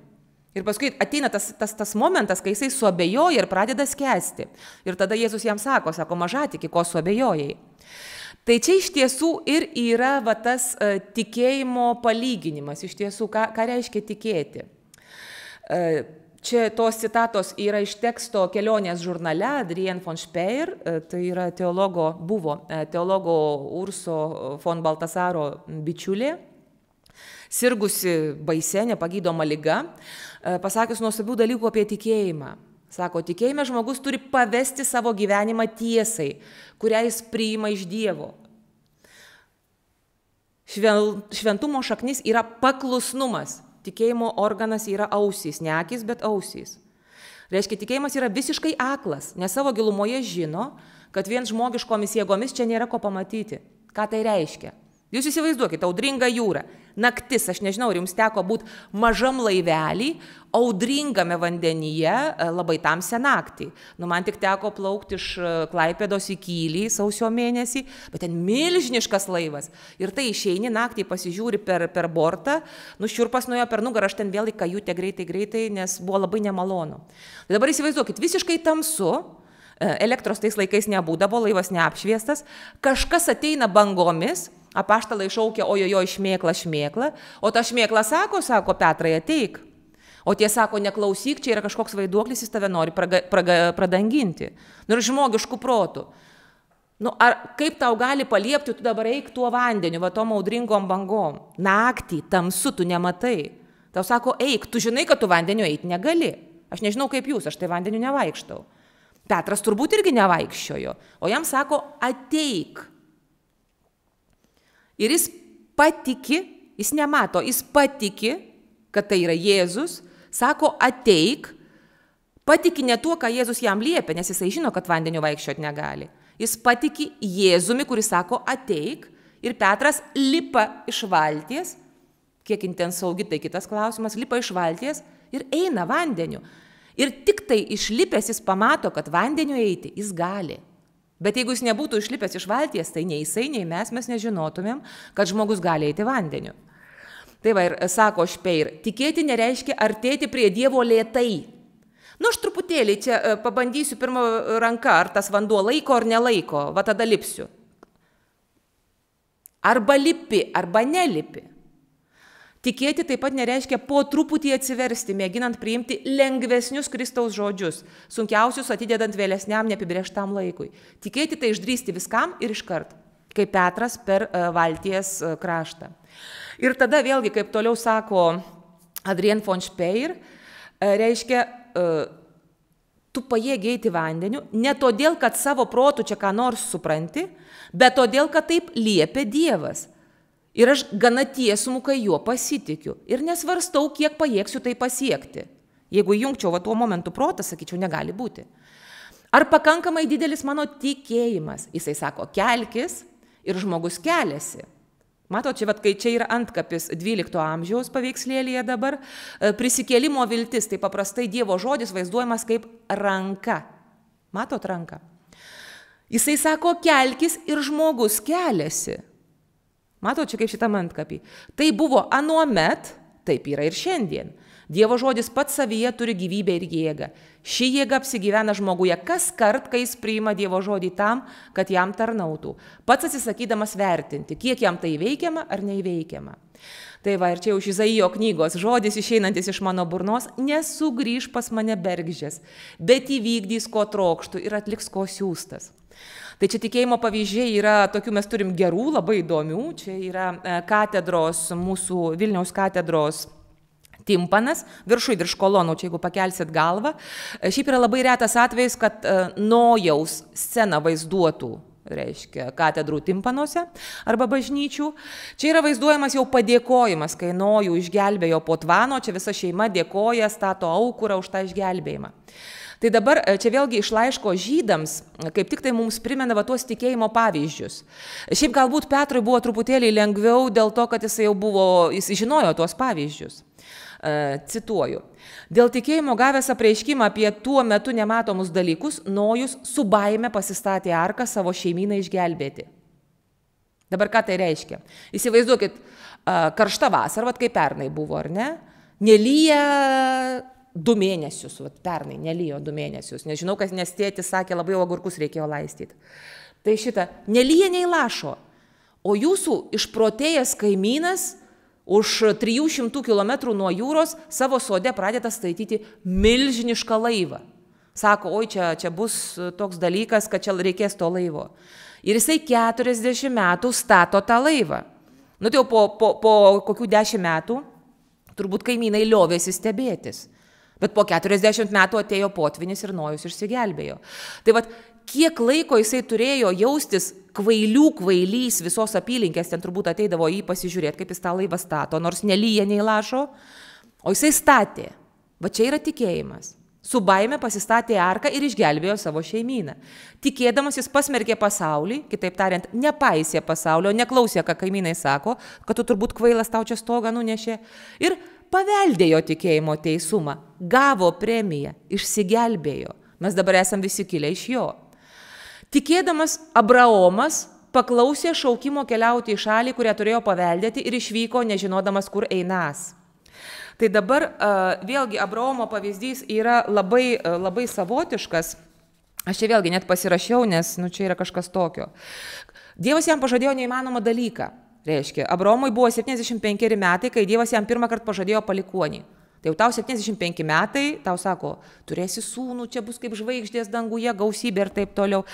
Ir paskui ateina tas momentas, kai jisai suabejoja ir pradeda skęsti. Ir tada Jėzus jam sako, mažatiki, ko suabejojai. Tai čia iš tiesų ir yra tas tikėjimo palyginimas, iš tiesų, ką reiškia tikėti. Čia tos citatos yra iš teksto Kelionės žurnale, Adrien von Speyer, tai yra buvo teologo Urso von Baltasaro bičiulė, sirgusi baise, nepagydoma liga, pasakius nuostabių dalykų apie tikėjimą. Sako, tikėjime žmogus turi pavesti savo gyvenimą tiesai, kurią jis priima iš Dievo. Šventumo šaknis yra paklusnumas. Tikėjimo organas yra ausys, ne akys, bet ausys. Reiškia, tikėjimas yra visiškai aklas, nes savo gilumoje žino, kad vien žmogiškomis jėgomis čia nėra ko pamatyti. Ką tai reiškia? Jūs įsivaizduokite, audringa jūra, naktis, aš nežinau, ar jums teko būti mažam laivelį, audringame vandenyje labai tamsią naktį. Man tik teko plaukti iš Klaipėdos į Kylį sausio mėnesį, bet ten milžiniškas laivas. Ir tai išeini naktį, pasižiūri per bortą, šiurpas nuėjo per nugarą, aš ten vėl į kajutę greitai, nes buvo labai nemalonu. Tai dabar įsivaizduokit, visiškai tamsu, elektros tais laikais nebūdavo, laivas neapšviestas, kažkas ateina bangomis, apaštalai šaukia, ojojoj, šmėkla, o ta šmėkla sako, Petrai, ateik. O tie sako, neklausyk, čia yra kažkoks vaiduoklis, jis tave nori pradanginti. Ir žmogiškų protų. Kaip tau gali paliepti, tu dabar eik tuo vandeniu, tom audringom bangom. Naktį, tamsu, tu nematai. Tau sako, eik, tu žinai, kad tu vandeniu eiti negali. Aš nežinau kaip jūs, aš tai vandeniu nevaikštau. Petras turbūt irgi nevaikščiojo, o jam sako, ateik. Ir jis patiki, jis nemato, jis patiki, kad tai yra Jėzus, sako ateik, patiki ne tuo, ką Jėzus jam liepia, nes jisai žino, kad vandeniu vaikščioti negali. Jis patiki Jėzumi, kuris sako ateik, ir Petras lipa iš valties, kiek ten saugi, tai kitas klausimas, lipa iš valties ir eina vandeniu. Ir tik tai išlipęs jis pamato, kad vandeniu eiti jis gali. Bet jeigu jis nebūtų išlipęs iš valties, tai nei jisai, nei mes nežinotumėm, kad žmogus gali eiti vandeniu. Tai va ir sako Speyer, tikėti nereiškia artėti prie Dievo lėtai. Aš truputėlį čia pabandysiu pirmą ranką, ar tas vanduo laiko ar nelaiko, va tada lipsiu. Arba lipi, arba nelipi. Tikėti taip pat nereiškia po truputį atsiversti, mėginant priimti lengvesnius Kristaus žodžius, sunkiausius atidedant vėlesniam neapibrėžtam laikui. Tikėti tai išdrįsti viskam ir iškart, kaip Petras per valties kraštą. Ir tada vėlgi, kaip toliau sako Adrien von Speyer, reiškia, tu pajėgi eiti vandeniu, ne todėl, kad savo protu čia ką nors supranti, bet todėl, kad taip liepia Dievas. Ir aš gana tiesmukai juo pasitikiu ir nesvarstau, kiek pajėgsiu tai pasiekti. Jeigu jungčiau tuo momentu protą, sakyčiau, negali būti. Ar pakankamai didelis mano tikėjimas? Jisai sako, kelkis ir žmogus keliasi. Matot, kai čia yra antkapis 12 amžiaus paveikslėlyje dabar, prisikėlimo viltis, tai paprastai Dievo žodis vaizduojamas kaip ranka. Matot ranką? Jisai sako, kelkis ir žmogus keliasi. Matot, čia kaip šitam antkapį. Tai buvo anuomet taip yra ir šiandien. Dievo žodis pats savyje turi gyvybę ir jėgą. Ši jėga apsigyvena žmoguje kas kart, kai jis priima Dievo žodį tam, kad jam tarnautų, pats atsisakydamas vertinti, kiek jam tai įveikiama ar neįveikiama. Tai va, ir čia jau iš Izaijo knygos žodis išeinantis iš mano burnos, nesugrįž pas mane bergždžias, bet įvykdys, ko trokštų ir atliks, ko siųstas. Tai čia tikėjimo pavyzdžiai yra, tokių mes turim gerų, labai įdomių, čia yra katedros, mūsų Vilniaus katedros timpanas, virš kolonų, čia jeigu pakelsit galvą. Šiaip yra labai retas atvejis, kad Nojaus sceną vaizduotų, reiškia, katedrų timpanuose arba bažnyčių. Čia yra vaizduojamas jau padėkojimas, kai Nojų išgelbėjo po tvano, čia visa šeima dėkoja, stato aukurą už tą išgelbėjimą. Tai dabar čia vėlgi iš laiško žydams, kaip tik tai mums primena va tuos tikėjimo pavyzdžius. Šiaip galbūt Petrui buvo truputėlį lengviau dėl to, kad jis žinojo tuos pavyzdžius. Cituoju. Dėl tikėjimo gavęs apreiškimą apie tuo metu nematomus dalykus, Nojus su baime pasistatė arką savo šeimyną išgelbėti. Dabar ką tai reiškia? Įsivaizduokit, karšta vasara, vat kaip pernai buvo, ar ne? Nelyja 2 mėnesius, vat pernai nelyjo 2 mėnesius. Nežinau, nes tėtis sakė, labai agurkus reikėjo laistyti. Tai šitą, nelyja nei lašo, o jūsų išprotėjęs kaimynas už 300 km nuo jūros savo sode pradeda statyti milžinišką laivą. Sako, oi, čia bus toks dalykas, kad čia reikės to laivo. Ir jisai 40 metų stato tą laivą. Nu, tai jau po kokių 10 metų turbūt kaimynai liovėsi stebėtis. Bet po 40 metų atėjo potvinis ir Nojus išsigelbėjo. Tai vat, kiek laiko jisai turėjo jaustis kvailys visos apylinkės, ten turbūt ateidavo jį pasižiūrėti, kaip jis tą laivą stato, nors nelyja nei lašo, o jisai statė. Va čia yra tikėjimas. Su baime pasistatė arką ir išgelbėjo savo šeimyną. Tikėdamas jis pasmerkė pasaulį, kitaip tariant, nepaisė pasaulio, neklausė, ką kaimynai sako, kad tu turbūt kvailas tau čia stogą nunešė, ir paveldėjo tikėjimo teisumą, gavo premiją, išsigelbėjo. Mes dabar esam visi kilę iš jo. Tikėdamas Abraomas paklausė šaukimo keliauti į šalį, kurią turėjo paveldėti, ir išvyko, nežinodamas, kur einas. Tai dabar vėlgi Abraomo pavyzdys yra labai savotiškas. Aš čia vėlgi net pasirašiau, nes čia yra kažkas tokio. Dievas jam pažadėjo neįmanomą dalyką. Reiškia, Abraomui buvo 75 metai, kai Dievas jam pirmą kartą pažadėjo palikuonį. Tai jau tau 75 metai, tau sako, turėsi sūnų, čia bus kaip žvaigždės danguje, gausybė ir taip toliau.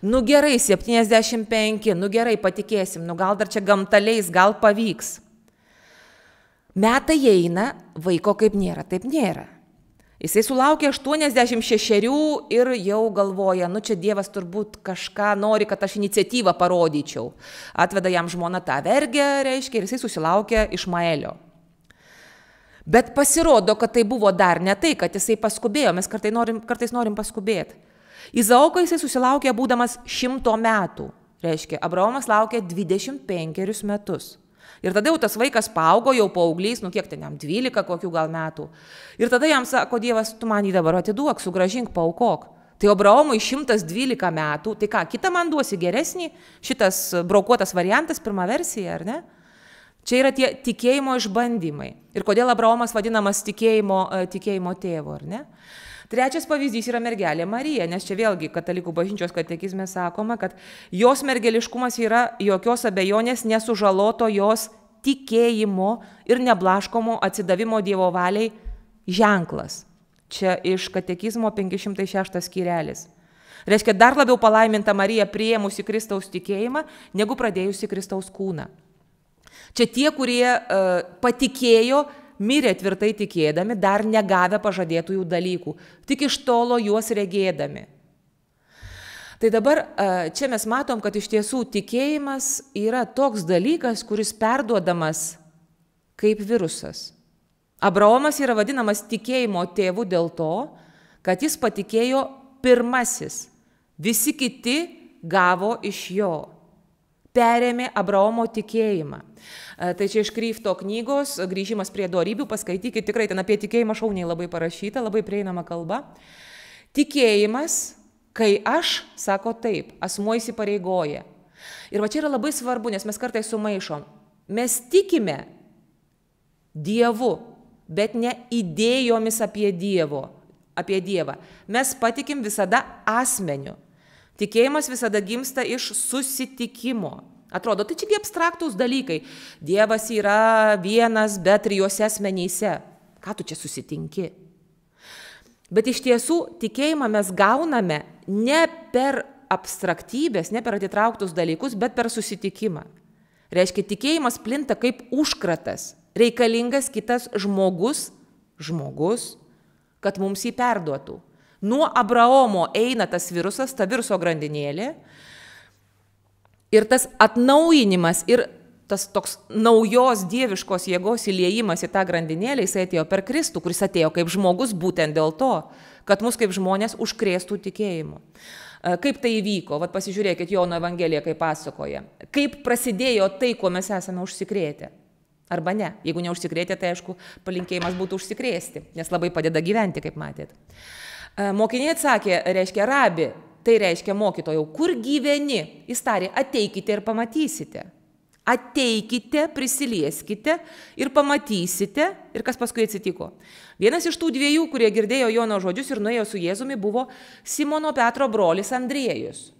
Nu gerai, 75, nu gerai, patikėsim, nu gal dar čia gamta leis, gal pavyks. Metai eina, vaiko kaip nėra, taip nėra. Jisai sulaukė 86 ir jau galvoja, nu čia Dievas turbūt kažką nori, kad aš iniciatyvą parodyčiau. Atveda jam žmona tą vergę, reiškia, ir jisai susilaukė Išmaelio. Bet pasirodo, kad tai buvo dar ne tai, kad jisai paskubėjo, mes kartais norim paskubėti. Izaoką jisai susilaukė būdamas 100 metų, reiškia, Abraomas laukė 25 metus. Ir tada jau tas vaikas paaugo, jau paauglys, nu kiek ten jam 12 kokių gal metų. Ir tada jam sako Dievas, tu man jį dabar atiduok, sugrąžink, paaukok. Tai Abraomui 112 metų, tai ką, kitą man duosi geresnį, šitas brokuotas variantas, pirma versija, ar ne? Čia yra tie tikėjimo išbandymai. Ir kodėl Abraomas vadinamas tikėjimo tėvu, ar ne? Trečias pavyzdys yra mergelė Marija, nes čia vėlgi katalikų bažnyčios katekizme sakoma, kad jos mergeliškumas yra jokios abejonės nesužaloto jos tikėjimo ir neblaškomo atsidavimo Dievo valiai ženklas. Čia iš katekizmo 506 skyrelis. Reiškia, dar labiau palaiminta Marija priėmusi Kristaus tikėjimą, negu pradėjusi Kristaus kūną. Čia tie, kurie patikėjo, mirė tvirtai tikėdami, dar negavę pažadėtųjų dalykų, tik iš tolo juos regėdami. Tai dabar čia mes matom, kad iš tiesų tikėjimas yra toks dalykas, kuris perduodamas kaip virusas. Abraomas yra vadinamas tikėjimo tėvu dėl to, kad jis patikėjo pirmasis, visi kiti gavo iš jo. Perėmė Abraomo tikėjimą. Tai čia iš Kryfto knygos, grįžimas prie dorybių, paskaitykit, tikrai ten apie tikėjimą šauniai labai parašyta, labai prieinama kalba. Tikėjimas, kai aš, sako taip, asmuo įsipareigoja. Ir va čia yra labai svarbu, nes mes kartais sumaišom. Mes tikime, Dievu, bet ne idėjomis apie Dievą. Mes patikim visada asmeniu. Tikėjimas visada gimsta iš susitikimo. Atrodo, tai čiagi abstraktus dalykai. Dievas yra vienas, bet trijose asmenyse. Ką tu čia susitinki? Bet iš tiesų tikėjimą mes gauname ne per abstraktybės, ne per atitrauktus dalykus, bet per susitikimą. Reiškia, tikėjimas plinta kaip užkratas. Reikalingas kitas žmogus, kad mums jį perduotų. Nuo Abraomo eina tas virusas, ta viruso grandinėlė ir tas atnaujinimas ir tas toks naujos dieviškos jėgos įliejimas į tą grandinėlę, jis atėjo per Kristų, kuris atėjo kaip žmogus būtent dėl to, kad mus kaip žmonės užkrėstų tikėjimu. Kaip tai įvyko? Vat pasižiūrėkit Jono Evangeliją, kaip pasakoja. Kaip prasidėjo tai, kuo mes esame užsikrėtę? Arba ne. Jeigu neužsikrėtė, tai aišku, palinkėjimas būtų užsikrėsti, nes labai padeda gyventi, kaip matėt. Mokiniai atsakė, reiškia rabi, tai reiškia mokytojau, kur gyveni? Jis tarė, ateikite ir pamatysite. Ateikite, prisilieskite ir pamatysite. Ir kas paskui atsitiko? Vienas iš tų dviejų, kurie girdėjo Jono žodžius ir nuėjo su Jėzumi, buvo Simono Petro brolis Andriejus.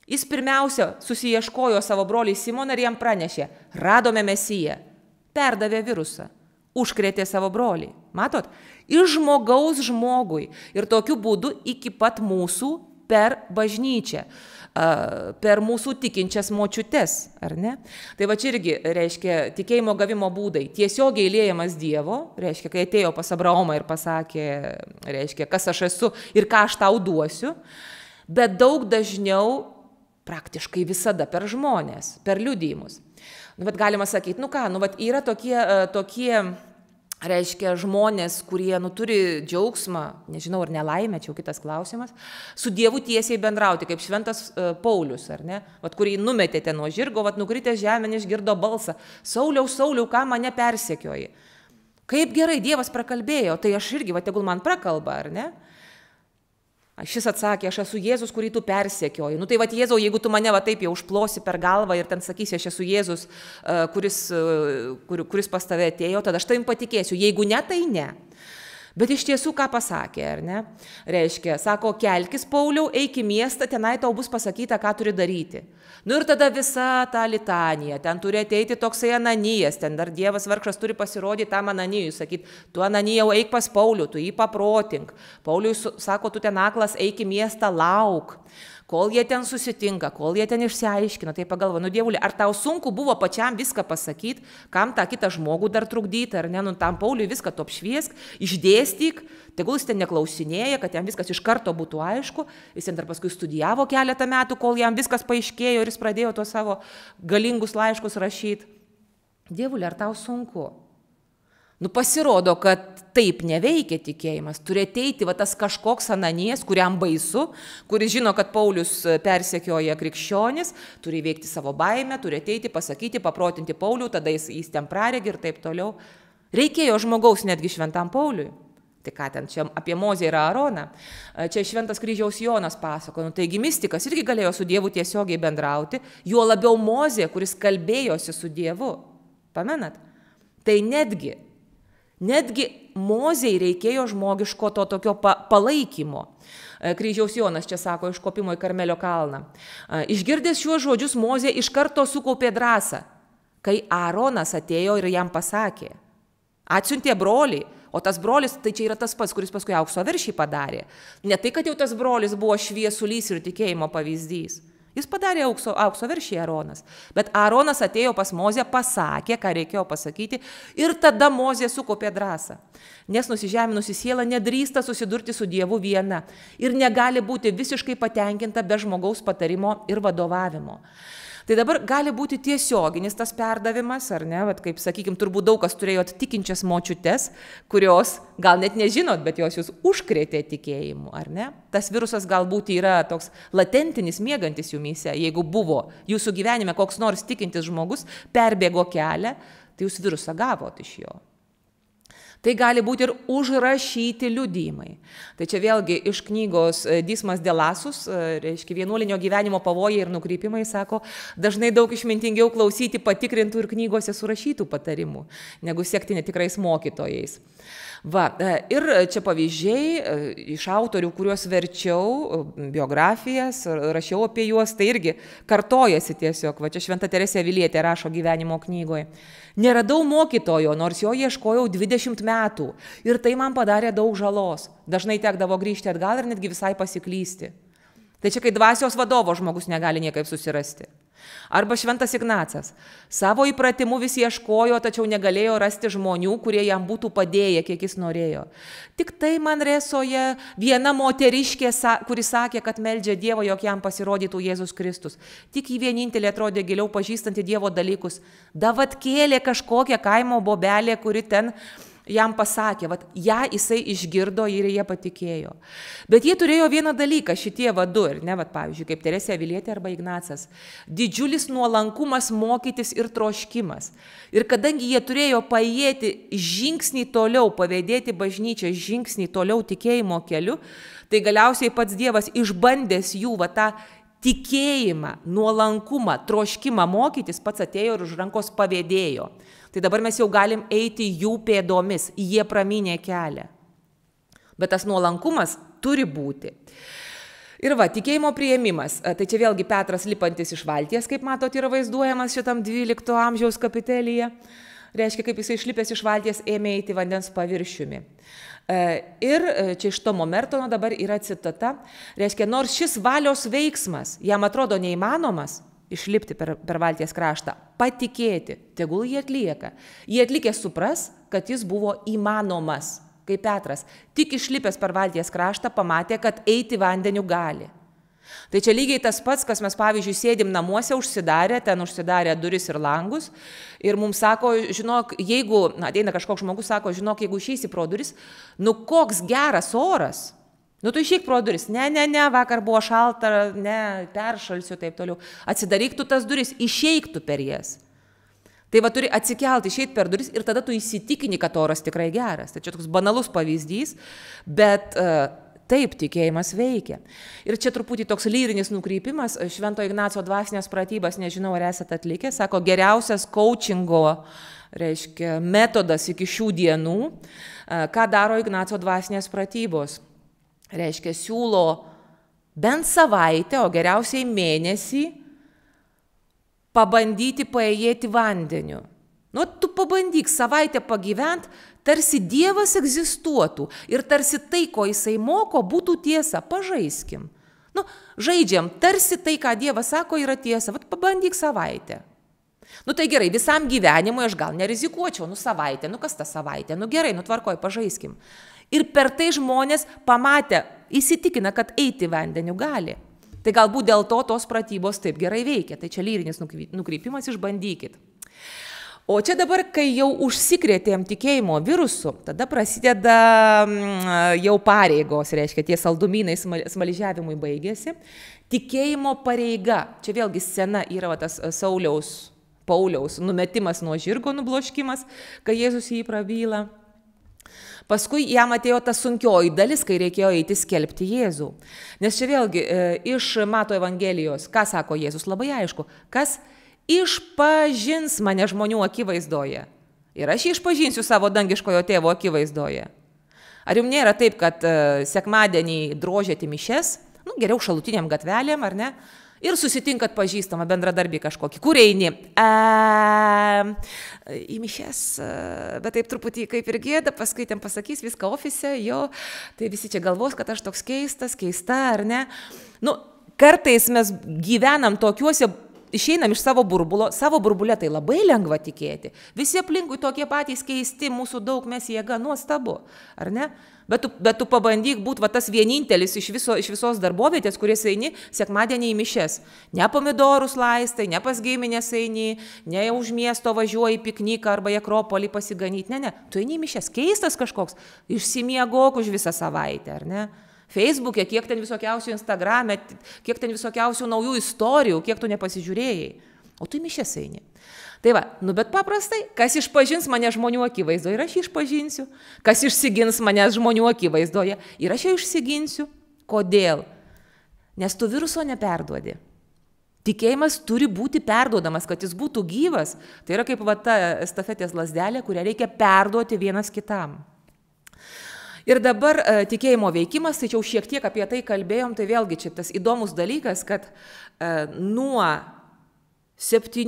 Jis pirmiausia susiieškojo savo brolį Simoną ir jam pranešė, radome Mesiją, perdavė virusą, užkrėtė savo brolį. Matot? Iš žmogaus žmogui. Ir tokiu būdu iki pat mūsų per bažnyčią, per mūsų tikinčias močiutes, ar ne? Tai va čia irgi reiškia tikėjimo gavimo būdai. Tiesiogiai liejamas Dievo, reiškia, kai atėjo pas Abraomą ir pasakė, reiškia, kas aš esu ir ką aš tau duosiu, bet daug dažniau praktiškai visada per žmonės, per liudijimus. Bet galima sakyti, yra tokie reiškia žmonės, kurie turi džiaugsmą, nežinau, ar nelaimę, čia jau kitas klausimas, su Dievu tiesiai bendrauti, kaip šventas Paulius, ar ne? Kurį numetėte nuo žirgo, nukritęs žemėn išgirdo balsą, Sauliau, Sauliau, ką mane persekioji? Kaip gerai Dievas prakalbėjo, tai aš irgi, tegul man prakalba, ar ne? Šis atsakė, aš esu Jėzus, kurį tu persekioji. Tai Jėzau, jeigu tu mane taip jau užplosi per galvą ir ten sakysi, aš esu Jėzus, kuris pas tave atėjo, tada aš tavim patikėsiu. Jeigu ne, tai ne. Bet iš tiesų ką pasakė, ar ne? Reiškia, sako, kelkis, Pauliau, eik į miestą, tenai tau bus pasakyta, ką turi daryti. Ir tada visa ta litanija, ten turi ateiti toksai Ananijas, ten dar Dievas vargšas turi pasirodyti tam Ananijui, sakyti, tu Ananijau eik pas Paulių, tu jį paprotink. Pauliui sako, tu ten aklas, eik į miestą, lauk. Kol jie ten susitinka, kol jie ten išsiaiškina, tai pagalvo, Dievuli, ar tau sunku buvo pačiam viską pasakyti, kam tą kitą žmogų dar trukdyti, ar ne, tam Pauliui viską tu apšviesk, išdėstyk, tegul jis ten neklausinėja, kad jam viskas iš karto būtų aišku, jis ten dar paskui studijavo keletą metų, kol jam viskas paaiškėjo ir jis pradėjo tuos savo galingus laiškus rašyti. Dievuli, ar tau sunku? Pasirodo, kad taip neveikia tikėjimas. Turi ateiti tas kažkoks Ananijas, kuriam baisu, kuris žino, kad Paulius persekioja krikščionis, turi veikti savo baimę, turi ateiti, pasakyti, paprotinti Paulių, tada jis ten praregi ir taip toliau. Reikėjo žmogaus netgi šventam Pauliui. Tai ką ten čia apie Mozę ir Aaroną. Čia šventas kryžiaus Jonas pasako. Taigi mistikas irgi galėjo su Dievu tiesiogiai bendrauti, juo labiau Mozė, kuris kalbėjosi su Dievu. Pamenat? Tai netgi Mozei reikėjo žmogiško to tokio palaikymo. Kryžiaus Jonas čia sako iš kopimo į Karmelio kalną. Išgirdęs šiuos žodžius, Mozė iš karto sukaupė drąsą, kai Aaronas atėjo ir jam pasakė. Atsiuntė brolį, o tas brolis, tai čia yra tas pats, kuris paskui aukso veršį padarė. Ne tai, kad jau tas brolis buvo šviesulys ir tikėjimo pavyzdys. Jis padarė aukso veršį Aaronas. Bet Aaronas atėjo pas Mozę, pasakė, ką reikėjo pasakyti, ir tada Mozė sukaupė drąsą. Nes nusižeminusi siela nedrįsta susidurti su Dievu viena ir negali būti visiškai patenkinta be žmogaus patarimo ir vadovavimo. Tai dabar gali būti tiesioginis tas perdavimas, ar ne? Kaip sakykime, turbūt daug kas turėjot tikinčias močiutes, kurios gal net nežinot, bet jos jūs užkrėtė tikėjimu, ar ne? Tas virusas galbūt yra toks latentinis, miegantis jumyse. Jeigu buvo jūsų gyvenime koks nors tikintis žmogus, perbėgo kelią, tai jūs virusą gavot iš jo. Tai gali būti ir užrašyti liudijimai. Tai čia vėlgi iš knygos Dismas de Lasus, reiškia vienuolinio gyvenimo pavojai ir nukrypimai, sako, dažnai daug išmintingiau klausyti patikrintų ir knygose surašytų patarimų, negu sekti netikrais mokytojais. Va, ir čia pavyzdžiai iš autorių, kuriuos verčiau, biografijas, rašiau apie juos, tai irgi kartojasi tiesiog. Va, čia Šventa Teresė Avilietė rašo gyvenimo knygoje. Neradau mokytojo, nors jo ieškojau 20 metų ir tai man padarė daug žalos. Dažnai tekdavo grįžti atgal ir netgi visai pasiklysti. Tai čia kai dvasios vadovo žmogus negali niekaip susirasti. Arba Šventas Ignacas. Savo įpratimu vis ieškojo, tačiau negalėjo rasti žmonių, kurie jam būtų padėję, kiek jis norėjo. Tik tai Manresoje viena moteriškė, kuri sakė, kad meldžia Dievą, jog jam pasirodytų Jėzus Kristus. Tik jį vienintelė atrodė giliau pažįstanti Dievo dalykus. Davat kėlė kažkokią kaimo bobelę, kuri ten jam pasakė, vat, ją jisai išgirdo ir jie patikėjo. Bet jie turėjo vieną dalyką, šitie vadu, ir ne, vat, pavyzdžiui, kaip Teresė Avilietė arba Ignacas, didžiulis nuolankumas mokytis ir troškimas. Ir kadangi jie turėjo paėjėti žingsnį toliau, pavėdėti bažnyčią žingsnį toliau tikėjimo keliu, tai galiausiai pats Dievas išbandęs jų va, tą tikėjimą, nuolankumą, troškimą mokytis, pats atėjo ir už rankos pavėdėjo. Tai dabar mes jau galim eiti jų pėdomis, jie pramynė kelią. Bet tas nuolankumas turi būti. Ir va, tikėjimo priėmimas. Tai čia vėlgi Petras lipantis iš valties, kaip matot, yra vaizduojamas šitam 12 amžiaus kapitelyje. Reiškia, kaip jisai išlipęs iš valties ėmė eiti vandens paviršiumi. Ir čia iš Tomo Mertono dabar yra citata. Reiškia, nors šis valios veiksmas jam atrodo neįmanomas, išlipti per valties kraštą, patikėti, tegul jį atlieka. Jį atlikę supras, kad jis buvo įmanomas, kaip Petras. Tik išlipęs per valties kraštą pamatė, kad eiti vandeniu gali. Tai čia lygiai tas pats, kas mes, pavyzdžiui, sėdim namuose užsidarę, ten užsidarę duris ir langus ir mums sako, žinok, jeigu, ateina kažkoks žmogus, sako, žinok, jeigu išeisi pro duris, nu koks geras oras. Nu, tu išeik pro duris. Ne, vakar buvo šalta, ne, peršalsiu, taip toliau. Atsidaryk tu tas duris, išeik tu per jas. Tai va turi atsikelti, išeiti per duris ir tada tu įsitikini, kad oras tikrai geras. Tai čia toks banalus pavyzdys, bet taip tikėjimas veikia. Ir čia truputį toks lyrinis nukrypimas, Švento Ignaco dvasinės pratybas, nežinau, ar esate atlikę, sako, geriausias coachingo, reiškia, metodas iki šių dienų, ką daro Ignaco dvasinės pratybos. Reiškia, siūlo bent savaitę, o geriausiai mėnesį pabandyti paėjėti vandeniu. Nu, tu pabandyk savaitę pagyvent, tarsi Dievas egzistuotų ir tarsi tai, ko jisai moko, būtų tiesa. Pažaiskim. Nu, žaidžiam, tarsi tai, ką Dievas sako, yra tiesa. Vat pabandyk savaitę. Nu tai gerai, visam gyvenimui aš gal nerizikuočiau, nu savaitę, nu kas ta savaitė, nu gerai, nu tvarkoj, pažaiskim. Ir per tai žmonės pamatę, įsitikina, kad eiti vandeniu gali. Tai galbūt dėl to tos pratybos taip gerai veikia. Tai čia lyrinis nukrypimas, išbandykit. O čia dabar, kai jau užsikrėtėm tikėjimo virusu, tada prasideda jau pareigos, reiškia, tie saldumynai smaližiavimui baigėsi. Tikėjimo pareiga. Čia vėlgi scena yra va, tas Pauliaus numetimas nuo žirgo, nubloškimas, kai Jėzus jį prabyla. Paskui jam atėjo ta sunkioji dalis, kai reikėjo eiti skelbti Jėzų. Nes čia vėlgi iš Mato Evangelijos, ką sako Jėzus, labai aišku, kas išpažins mane žmonių akivaizdoje. Ir aš jį išpažinsiu savo dangiškojo tėvo akivaizdoje. Ar jums nėra taip, kad sekmadienį drožėte mišes, nu, geriau šalutiniam gatvelėm, ar ne? Ir susitinkat pažįstamą bendradarbį kažkokį. Kur eini? Į mišes, bet taip truputį kaip ir gėda, paskui ten pasakys viską ofise, jo, tai visi čia galvos, kad aš toks keista, ar ne? Nu, kartais mes gyvenam tokiuose, išeinam iš savo burbulę tai labai lengva tikėti. Visi aplinkui tokie patys keisti, mūsų daug, mes jėga, nuostabu, ar ne? Bet tu pabandyk būti va, tas vienintelis iš visos darbovietės, kuris eini sekmadienį į mišes. Ne pomidorus laistai, ne pas giminės eini, ne už miesto važiuoji į pikniką arba į Akropolį pasiganyti. Ne, tu eini į mišes. Keistas kažkoks, išsimiegok už visą savaitę, ar ne? Facebook'e, kiek ten visokiausių Instagram'e, kiek ten visokiausių naujų istorijų, kiek tu nepasižiūrėjai. o tu į mišias eini. Tai va, bet paprastai, kas išpažins mane žmonių akivaizdoje ir aš jį išpažinsiu, kas išsigins mane žmonių akivaizdoje ir aš jį išsiginsiu. Kodėl? Nes tu viruso neperduodi. Tikėjimas turi būti perduodamas, kad jis būtų gyvas. Tai yra kaip ta estafetės lazdelė, kurią reikia perduoti vienas kitam. Ir dabar tikėjimo veikimas, tai čia jau šiek tiek apie tai kalbėjom, tai vėlgi čia tas įdomus dalykas, kad nuo 17,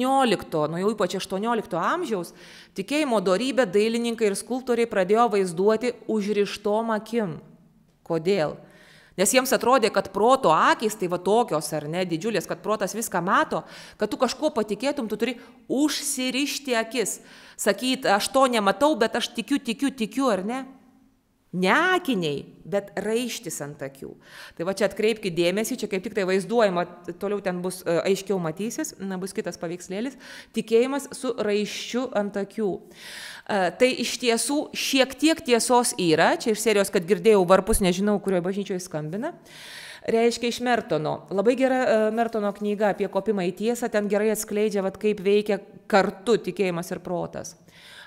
nuo jau ypač 18 amžiaus, tikėjimo dorybę dailininkai ir skulptoriai pradėjo vaizduoti užrištom akim. Kodėl? Nes jiems atrodė, kad proto akys, tai va tokios ar ne, didžiulės, kad protas viską mato, kad tu kažko patikėtum, tu turi užsirišti akis. Sakyt, aš to nematau, bet aš tikiu, ar ne? Ne akiniai, bet raištis ant akių. Tai va čia atkreipkite dėmesį, čia kaip tik tai vaizduojama, toliau ten bus aiškiau matysis, bus kitas paveikslėlis, tikėjimas su raiščiu ant akių. Tai iš tiesų šiek tiek tiesos yra, čia iš serijos, kad girdėjau varpus, nežinau, kurioje bažnyčioje skambina, reiškia iš Mertono. Labai gera Mertono knyga apie kopimą į tiesą, ten gerai atskleidžia, kaip veikia kartu tikėjimas ir protas.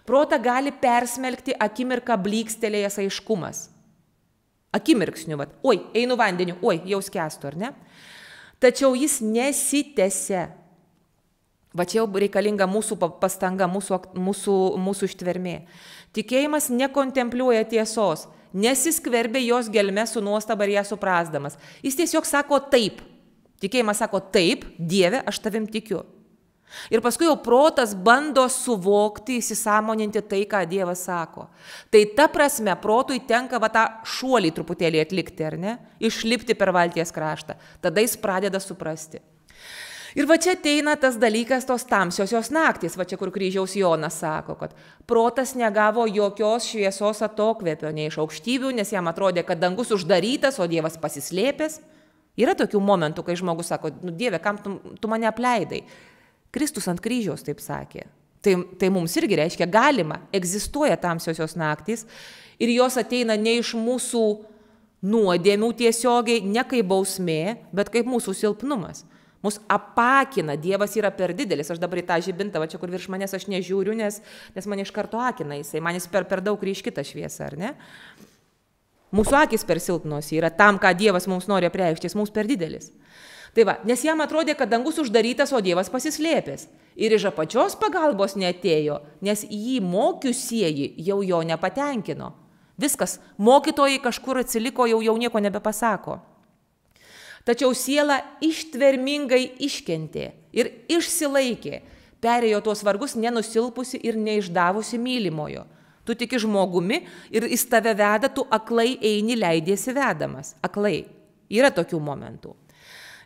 Protą gali persmelkti akimirką blykstelėjęs aiškumas. Akimirksniu, oi, einu vandeniu, oi, jau skęstu, ar ne? Tačiau jis nesitęsia. Va čia jau reikalinga mūsų pastanga, mūsų ištvermė. Tikėjimas nekontempliuoja tiesos, nesiskverbia jos gelme su nuostaba ir ją suprasdamas. Jis tiesiog sako taip. Tikėjimas sako taip, Dieve, aš tavim tikiu. Ir paskui jau protas bando suvokti, įsisąmoninti tai, ką Dievas sako. Tai ta prasme, protui tenka tą šuolį truputėlį atlikti, ar ne? Išlipti per valties kraštą. Tada jis pradeda suprasti. Ir va čia ateina tas dalykas, tos tamsiosios naktys, va čia kur Kryžiaus Jonas sako, kad protas negavo jokios šviesos atokvėpio, nei iš aukštybių, nes jam atrodė, kad dangus uždarytas, o Dievas pasislėpęs. Yra tokių momentų, kai žmogus sako, Dieve, kam tu mane apleidai? Kristus ant kryžiaus taip sakė. Tai mums irgi reiškia galima, egzistuoja tamsiosios naktys ir jos ateina ne iš mūsų nuodėmių tiesiogiai, ne kaip bausmė, bet kaip mūsų silpnumas. Mus apakina, Dievas yra per didelis, aš dabar į tą žibintą, va čia kur virš manęs aš nežiūriu, nes mane iš karto akina jisai, man jis per daug ryški tą šviesą, ar ne? Mūsų akis per silpnos yra tam, ką Dievas mums nori apreikšti, jis mums per didelis. Tai va, nes jam atrodė, kad dangus uždarytas, o Dievas pasislėpęs. Ir iš apačios pagalbos neatėjo, nes jį mokiusieji jau jo nepatenkino. Viskas, mokytojai kažkur atsiliko, jau nieko nebepasako. Tačiau siela ištvermingai iškentė ir išsilaikė, perėjo tuos vargus nenusilpusi ir neišdavusi mylimojo. Tu tiki žmogumi ir jis tave veda, tu aklai eini, leidiesi vedamas. Aklai. Yra tokių momentų.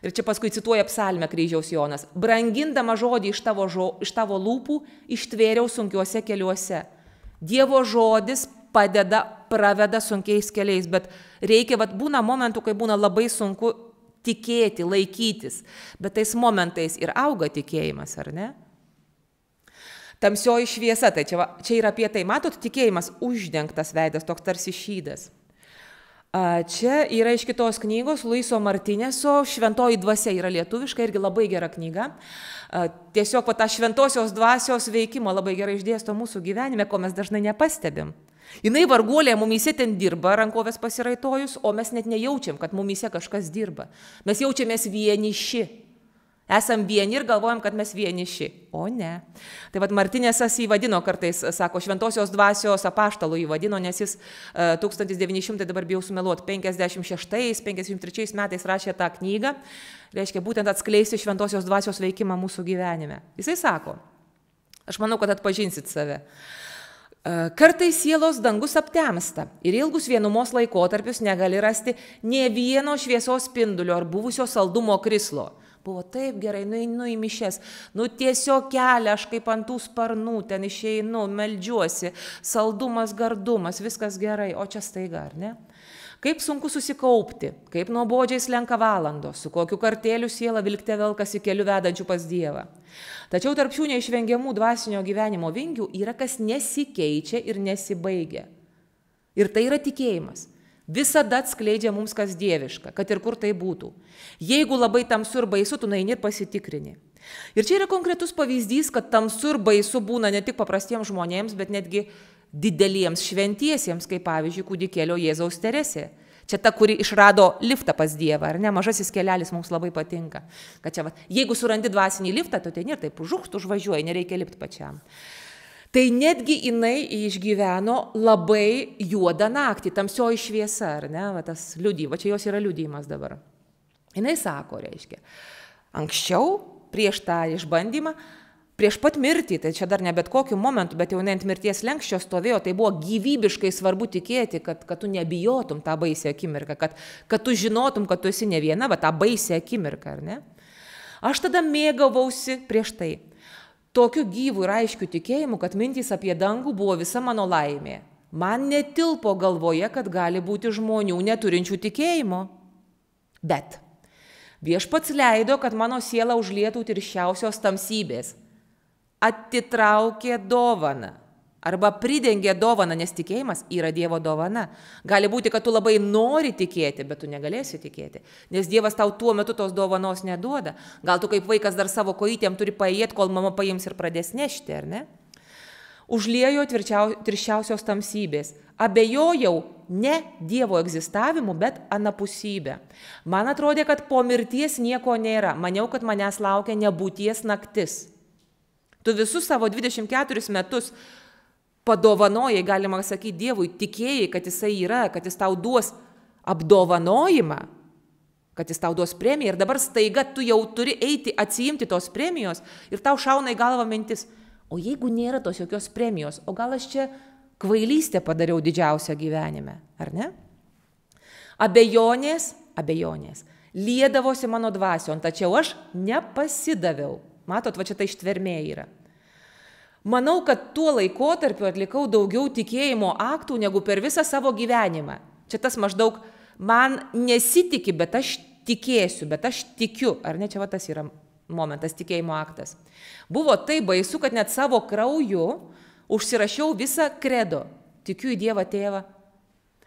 Ir čia paskui cituoja psalmę Kryžiaus Jonas. Brangindama žodį iš tavo lūpų ištvėriau sunkiuose keliuose. Dievo žodis padeda, praveda sunkiais keliais, bet reikia, būna momentų, kai būna labai sunku tikėti, laikytis, bet tais momentais ir auga tikėjimas, ar ne? Tamsioji šviesa, tai čia yra apie tai, matot, tikėjimas uždengtas veidas, toks tarsi šydas. Čia yra iš kitos knygos, Luiso Martineso, Šventoji dvasia yra lietuviška, irgi labai gera knyga. Tiesiog tą šventosios dvasios veikimo labai gerai išdėsto mūsų gyvenime, ko mes dažnai nepastebim. Jinai varguolė mumyse ten dirba, rankovės pasiraitojus, o mes net nejaučiam, kad mumyse kažkas dirba. Mes jaučiamės vieniši. Esam vieni ir galvojam, kad mes vieniši. O ne. Tai Martinesas įvadino kartais, sako, šventosios dvasios apaštalų įvadino, nes jis 1900, dabar bijau sumeluoti, 56-53 metais rašė tą knygą, reiškia būtent atskleisti šventosios dvasios veikimą mūsų gyvenime. Jisai sako, aš manau, kad atpažinsit save. Kartais sielos dangus aptemsta ir ilgus vienumos laikotarpius negali rasti nė vieno šviesos spindulio ar buvusio saldumo krislo. Buvo taip gerai, nueinu į mišias, tiesiog kelia, aš kaip ant tų sparnų, ten išeinu, meldžiuosi, saldumas, gardumas, viskas gerai, o čia staiga, ar ne? Kaip sunku susikaupti, kaip nuobodžiai slenka valandos, su kokiu kartėliu siela vilkte velkasi keliu vedančių pas Dievą. Tačiau tarp šių neišvengiamų dvasinio gyvenimo vingių yra kas nesikeičia ir nesibaigia. Ir tai yra tikėjimas. Visada atskleidžia mums kas dieviška, kad ir kur tai būtų. Jeigu labai tamsu ir baisu, tu nueini ir pasitikrini. Ir čia yra konkretus pavyzdys, kad tamsu ir baisu būna ne tik paprastiems žmonėms, bet netgi dideliems šventiesiems, kaip pavyzdžiui kūdikėlio Jėzaus Teresė. Čia ta, kuri išrado liftą pas Dievą, ar ne? Mažasis kelelis mums labai patinka. Kad čia, jeigu surandi dvasinį liftą, tu ten ir taip žucht užvažiuoji, nereikia lipti pačiam. Tai netgi jinai išgyveno labai juodą naktį, tamsioji šviesa, ar ne? Va, tas liudymas, čia jos yra liudymas dabar. Jinai sako, reiškia, anksčiau, prieš tą išbandymą, prieš pat mirtį, tai čia dar ne bet kokiu momentu, bet jau jinai ant mirties lenkščio stovėjo, tai buvo gyvybiškai svarbu tikėti, kad tu nebijotum tą baisę akimirką, kad tu žinotum, kad tu esi ne viena, bet tą baisę akimirką, ar ne? Aš tada mėgavausi prieš tai. Tokiu gyvu ir aiškiu tikėjimu, kad mintys apie dangų buvo visa mano laimė. Man netilpo galvoje, kad gali būti žmonių neturinčių tikėjimo. Bet viešpats leido, kad mano siela užlietų tirščiausios tamsybės. Atitraukė dovaną arba pridengė dovaną, nes tikėjimas yra Dievo dovana. Gali būti, kad tu labai nori tikėti, bet tu negalėsi tikėti, nes Dievas tau tuo metu tos dovanos neduoda. Gal tu kaip vaikas dar savo kojytėm turi paėjėti, kol mama paims ir pradės nešti, ar ne? Užliejo tirščiausios tamsybės. Abejojau ne Dievo egzistavimu, bet anapusybę. Man atrodė, kad po mirties nieko nėra. Maniau, kad manęs laukia nebūties naktis. Tu visus savo 24 metus padovanojai, galima sakyti, Dievui, tikėjai, kad jisai yra, kad jis tau duos apdovanojimą, kad jis tau duos premiją ir dabar staiga tu jau turi eiti atsiimti tos premijos ir tau šauna į galvą mintis, o jeigu nėra tos jokios premijos, o gal aš čia kvailystę padariau didžiausią gyvenime, ar ne? Abejonės, liedavosi mano dvasion, tačiau aš nepasidaviau. Matot, va čia tai ištvermė yra. Manau, kad tuo laikotarpiu atlikau daugiau tikėjimo aktų negu per visą savo gyvenimą. Čia tas maždaug, man nesitiki, bet aš tikėsiu, bet aš tikiu. Ar ne, čia va tas yra momentas, tikėjimo aktas. Buvo tai baisu, kad net savo krauju užsirašiau visą kredo. Tikiu į Dievą Tėvą.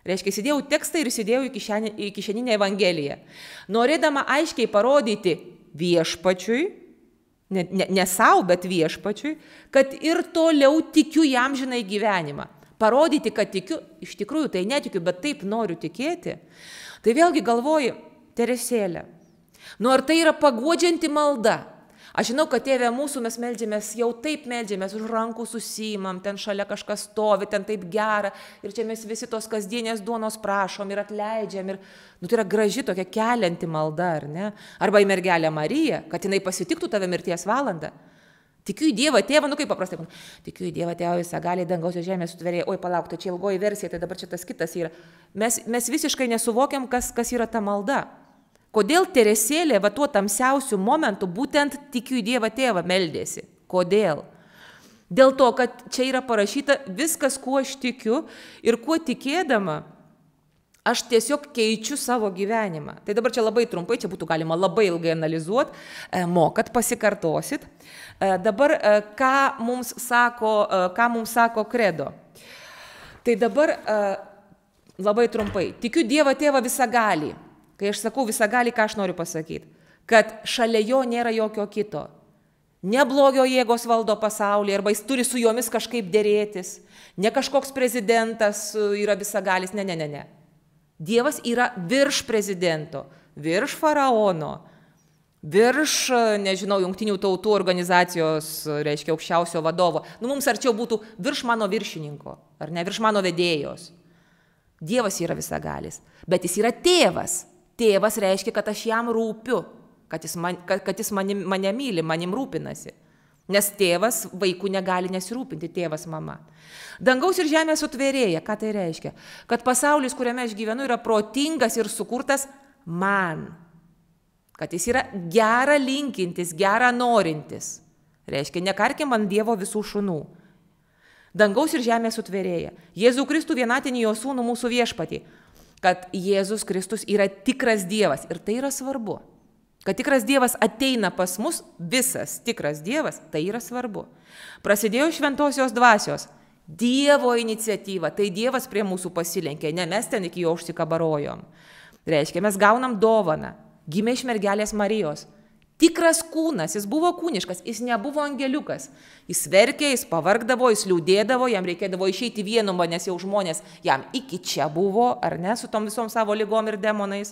Reiškia, įsidėjau tekstą ir įsidėjau į kišeninę evangeliją. Norėdama aiškiai parodyti viešpačiui, ne savo, bet viešpačiui, kad ir toliau tikiu į amžinąjį gyvenimą. Parodyti, kad tikiu, iš tikrųjų tai netikiu, bet taip noriu tikėti. Tai vėlgi galvoju, Teresėlė, ar tai yra paguodžianti malda? Aš žinau, kad Tėve mūsų mes meldžiamės, jau taip meldžiamės, už rankų susiimam, ten šalia kažkas stovi, ten taip gera, ir čia mes visi tos kasdienės duonos prašom ir atleidžiam, ir tai yra graži tokia kelianti malda, ar ne? Arba į mergelę Mariją, kad jinai pasitiktų tave mirties valandą. Tikiu į Dievą Tėvą, kaip paprastai, tikiu į Dievą Tėvą visagalį dangaus ir žemės sutvėrėją, oi palauk, tai čia ilgoji versija, tai dabar čia tas kitas yra. Mes visiškai nesuvokiam, kas yra ta malda. Kodėl Teresėlė va tuo tamsiausiu momentu būtent tikiu į Dievą Tėvą meldėsi? Kodėl? Dėl to, kad čia yra parašyta viskas, kuo aš tikiu ir kuo tikėdama, aš tiesiog keičiu savo gyvenimą. Tai dabar čia labai trumpai, čia būtų galima labai ilgai analizuoti, mokat, pasikartosit. Dabar, ką mums sako kredo? Tai dabar labai trumpai. Tikiu Dievą Tėvą visagalį. Kai aš sakau visagalį, ką aš noriu pasakyti? Kad šalia jo nėra jokio kito. Ne blogio jėgos valdo pasaulį, arba jis turi su jomis kažkaip dėrėtis. Ne kažkoks prezidentas yra visagalis, ne. Dievas yra virš prezidento, virš faraono, virš, nežinau, Jungtinių tautų organizacijos, reiškia, aukščiausio vadovo. Mums arčiau būtų virš mano viršininko, ar ne, virš mano vedėjos. Dievas yra visagalis, bet jis yra tėvas. Tėvas reiškia, kad aš jam rūpiu, kad jis mane myli, manim rūpinasi. Nes tėvas vaikų negali nesirūpinti, tėvas mama. Dangaus ir žemės sutvėrėja, ką tai reiškia? Kad pasaulis, kuriame aš gyvenu, yra protingas ir sukurtas man. Kad jis yra gera linkintis, gera norintis. Reiškia, nekarkim ant Dievo visų šunų. Dangaus ir žemės sutvėrėja. Jėzų Kristų vienatinį jo sūnų mūsų viešpatį. Kad Jėzus Kristus yra tikras Dievas. Ir tai yra svarbu. Kad tikras Dievas ateina pas mus, visas tikras Dievas, tai yra svarbu. Prasidėjo šventosios dvasios. Dievo iniciatyva. Tai Dievas prie mūsų pasilenkė. Ne mes ten iki jo užsikabarojom. Reiškia, mes gaunam dovaną. Gimė iš mergelės Marijos. Tikras kūnas, jis buvo kūniškas, jis nebuvo angeliukas. Jis verkė, jis pavargdavo, jis liūdėdavo, jam reikėdavo išeiti vienumą, nes jau žmonės jam iki čia buvo, ar ne, su tom visom savo lygom ir demonais.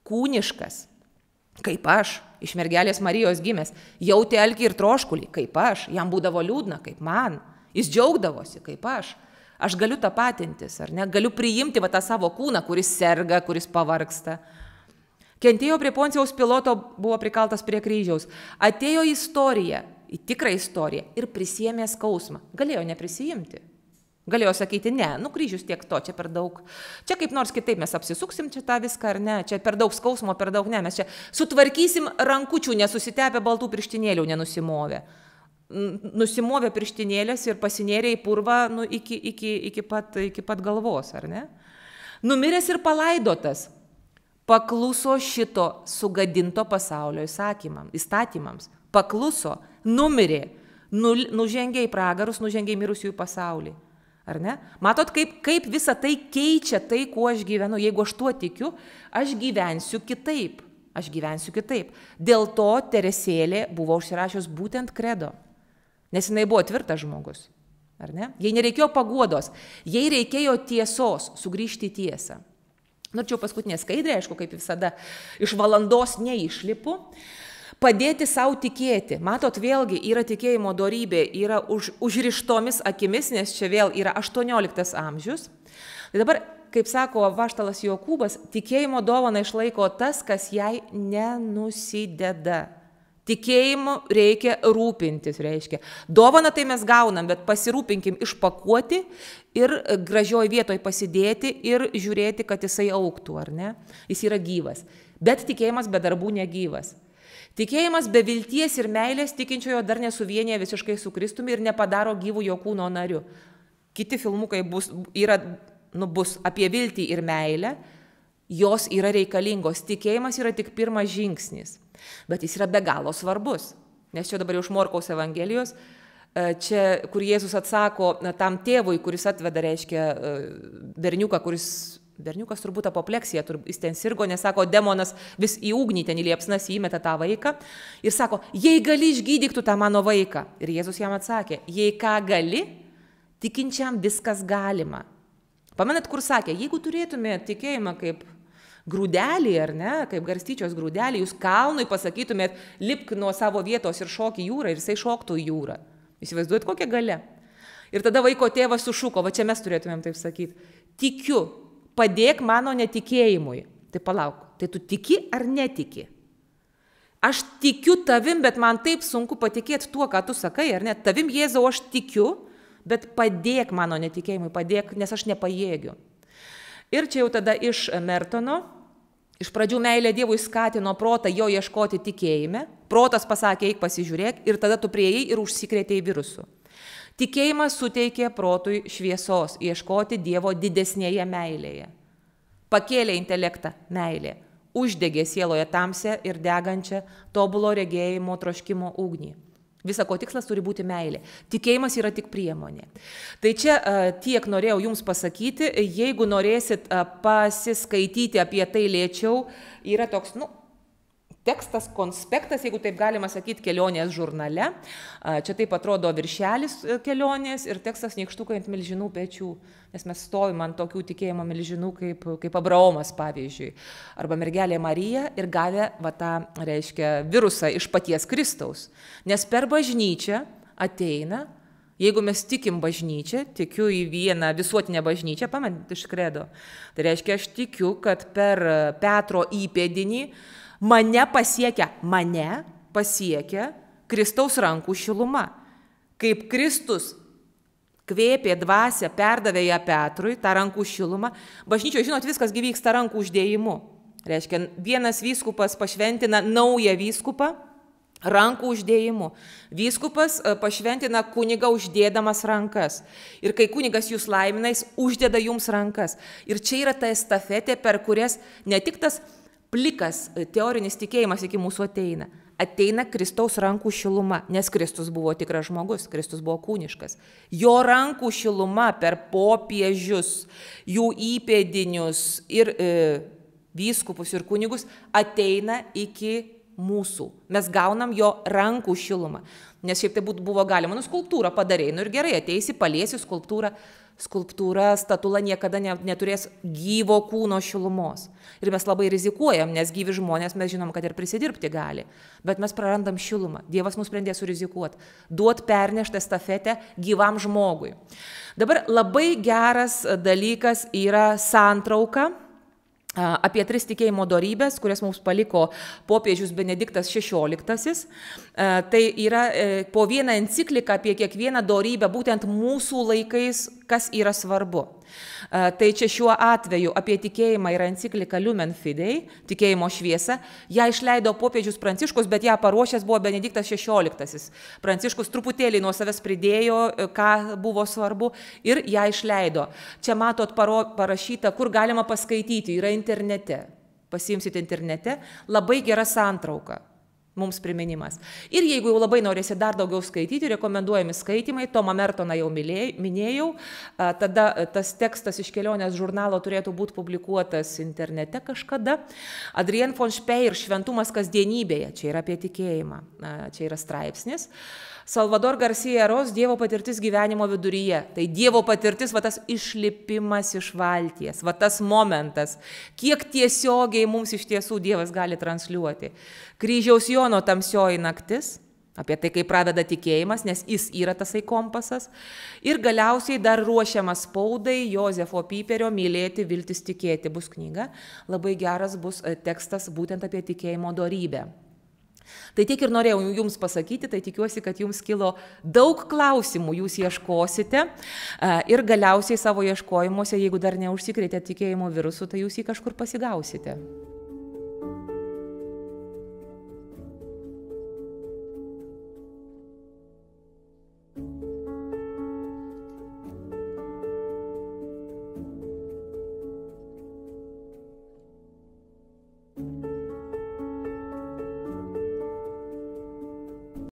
Kūniškas, kaip aš, iš mergelės Marijos gimęs, jautė alkį ir troškulį, kaip aš, jam būdavo liūdna, kaip man, jis džiaugdavosi, kaip aš. Aš galiu tapatintis, ar ne, galiu priimti tą savo kūną, kuris serga, kuris pavargsta. Kentėjo prie Poncijaus Piloto, buvo prikaltas prie kryžiaus. Atėjo į istoriją, į tikrą istoriją ir prisiėmė skausmą. Galėjo neprisijimti. Galėjo sakyti, ne, kryžius tiek to, čia per daug. Čia kaip nors kitaip mes apsisuksim čia tą viską, ar ne, čia per daug skausmo, per daug ne, mes čia sutvarkysim rankučių, nesusitepę baltų pirštinėlių, nenusimovę. Nusimovė pirštinėlės ir pasinėrė į purvą iki pat galvos, ar ne? Numiręs ir palaidotas. Pakluso šito sugadinto pasaulio įstatymams. Pakluso, numirė, nužengė į pragarus, nužengė į mirusiųjų pasaulį. Ar ne? Matot, kaip visa tai keičia tai, kuo aš gyvenu. Jeigu aš tuo tikiu, aš gyvensiu kitaip. Dėl to Teresėlė buvo užsirašius būtent kredo. Nes jinai buvo tvirtas žmogus. Ar ne? Jai nereikėjo paguodos, jai reikėjo tiesos, sugrįžti į tiesą. Norėčiau paskutinė skaidrė, aišku, kaip visada, iš valandos neišlipu. Padėti savo tikėti. Matot, vėlgi yra tikėjimo dorybė, yra užrištomis akimis, nes čia vėl yra 18 amžius. Tai dabar, kaip sako apaštalas Jokūbas, tikėjimo dovaną išlaiko tas, kas jai nenusideda. Tikėjimu reikia rūpintis, reiškia. Dovaną tai mes gaunam, bet pasirūpinkim išpakuoti ir gražioj vietoj pasidėti ir žiūrėti, kad jisai augtų, ar ne? Jis yra gyvas. Bet tikėjimas be darbų negyvas. Tikėjimas be vilties ir meilės tikinčiojo dar nesuvienyje visiškai su Kristumi ir nepadaro gyvų jo kūno nariu. Kiti filmukai bus apie viltį ir meilę, jos yra reikalingos. Tikėjimas yra tik pirmas žingsnis. Bet jis yra be galo svarbus, nes čia dabar jau iš Morkaus Evangelijos, čia, kur Jėzus atsako tam tėvui, kuris atveda, reiškia, berniukas turbūt apopleksija, jis ten sirgo, nes sako, demonas vis į ugnį ten į liepsnas įmeta tą vaiką ir sako, jei gali išgydyk tu tą mano vaiką. Ir Jėzus jam atsakė, jei ką gali, tikinčiam viskas galima. Pamenat, kur sakė, jeigu turėtumėte tikėjimą kaip grūdelį, ar ne, kaip garstyčios grūdelį, jūs kalnui pasakytumėt, lipk nuo savo vietos ir šok į jūrą, ir jisai šoktų į jūrą. Įsivaizduojat, kokia galia. Ir tada vaiko tėvas sušuko, va čia mes turėtumėm taip sakyti, tikiu, padėk mano netikėjimui. Tai palauk, tai tu tiki ar netiki? Aš tikiu tavim, bet man taip sunku patikėti tuo, ką tu sakai, ar ne? Tavim, Jėzau, aš tikiu, bet padėk mano netikėjimui, padėk, nes aš nepajėgiu. Ir čia jau tada iš Mertono, iš pradžių meilė Dievui skatino protą jo ieškoti tikėjime, protas pasakė, eik pasižiūrėk, ir tada tu priėjai ir užsikrėtei virusu. Tikėjimas suteikė protui šviesos, ieškoti Dievo didesnėje meilėje. Pakėlė intelektą meilė, uždegė sieloje tamsią ir degančią tobulo regėjimo troškimo ugnį. Visa ko tikslas turi būti meilė. Tikėjimas yra tik priemonė. Tai čia tiek norėjau jums pasakyti. Jeigu norėsit pasiskaityti apie tai lėčiau, yra toks, tekstas, konspektas, jeigu taip galima sakyti, kelionės žurnale. Čia taip atrodo viršelis kelionės ir tekstas nykštukai ant milžinų pečių, nes mes stovim ant tokių tikėjimo milžinų kaip Abraomas, pavyzdžiui, arba mergelė Marija ir gavę tą, reiškia, virusą iš paties Kristaus. Nes per bažnyčią ateina, jeigu mes tikim bažnyčią, tikiu į vieną visuotinę bažnyčią, pamenat iš kredo, tai reiškia, aš tikiu, kad per Petro įpėdinį mane pasiekia Kristaus rankų šiluma. Kaip Kristus kvėpė dvasią, perdavė ją Petrui, tą rankų šilumą, bažnyčioje, žinot, viskas vyksta rankų uždėjimu. Reiškia, vienas vyskupas pašventina naują vyskupą rankų uždėjimu. Vyskupas pašventina kunigą uždėdamas rankas. Ir kai kunigas jūs laimina, jis uždeda jums rankas. Ir čia yra ta estafetė, per kurias ne tik tas plikas teorinis tikėjimas iki mūsų ateina Kristaus rankų šiluma, nes Kristus buvo tikras žmogus, Kristus buvo kūniškas. Jo rankų šiluma per popiežius, jų įpėdinius ir vyskupus ir kunigus ateina iki mūsų. Mes gaunam jo rankų šilumą. Nes šiaip tai buvo galima, skulptūrą padarei, ir gerai, ateisi, paliesi skulptūrą. Skulptūra, statula niekada neturės gyvo kūno šilumos. Ir mes labai rizikuojam, nes gyvi žmonės mes žinom, kad ir prisidirbti gali. Bet mes prarandam šilumą. Dievas nusprendė surizikuoti. Duot perneštą estafetę gyvam žmogui. Dabar labai geras dalykas yra santrauka apie 3 tikėjimo dorybės, kurias mums paliko popiežius Benediktas XVI. Tai yra po vieną encikliką apie kiekvieną dorybę, būtent mūsų laikais, kas yra svarbu. Tai čia šiuo atveju apie tikėjimą yra enciklika Lumen Fidei, tikėjimo šviesa. Ją išleido popiežius Pranciškus, bet ją paruošęs buvo Benediktas XVI. Pranciškus truputėlį nuo savęs pridėjo, ką buvo svarbu, ir ją išleido. Čia matot parašyta, kur galima paskaityti, yra internete. Pasiimsite internete, labai gera santrauka. Mums priminimas. Ir jeigu jau labai norėsi dar daugiau skaityti, rekomenduojami skaitymai, Tomą Mertoną jau minėjau, tada tas tekstas iš kelionės žurnalo turėtų būti publikuotas internete kažkada. Adrienne von Speyer, Šventumas kasdienybėje, čia yra apie tikėjimą, čia yra straipsnis. Salvador Garcia Ros, Dievo patirtis gyvenimo viduryje. Tai Dievo patirtis, va tas išlipimas iš valties, va tas momentas, kiek tiesiogiai mums iš tiesų Dievas gali transliuoti. Kryžiaus Jono tamsioji naktis, apie tai, kaip pradeda tikėjimas, nes jis yra tasai kompasas. Ir galiausiai dar ruošiamas spaudai Jozefo Piperio Mylėti, viltis, tikėti bus knyga. Labai geras bus tekstas būtent apie tikėjimo dorybę. Tai tiek ir norėjau jums pasakyti, tai tikiuosi, kad jums kilo daug klausimų, jūs ieškosite ir galiausiai savo ieškojimuose, jeigu dar neužsikrėtė tikėjimo virusu, tai jūs jį kažkur pasigausite.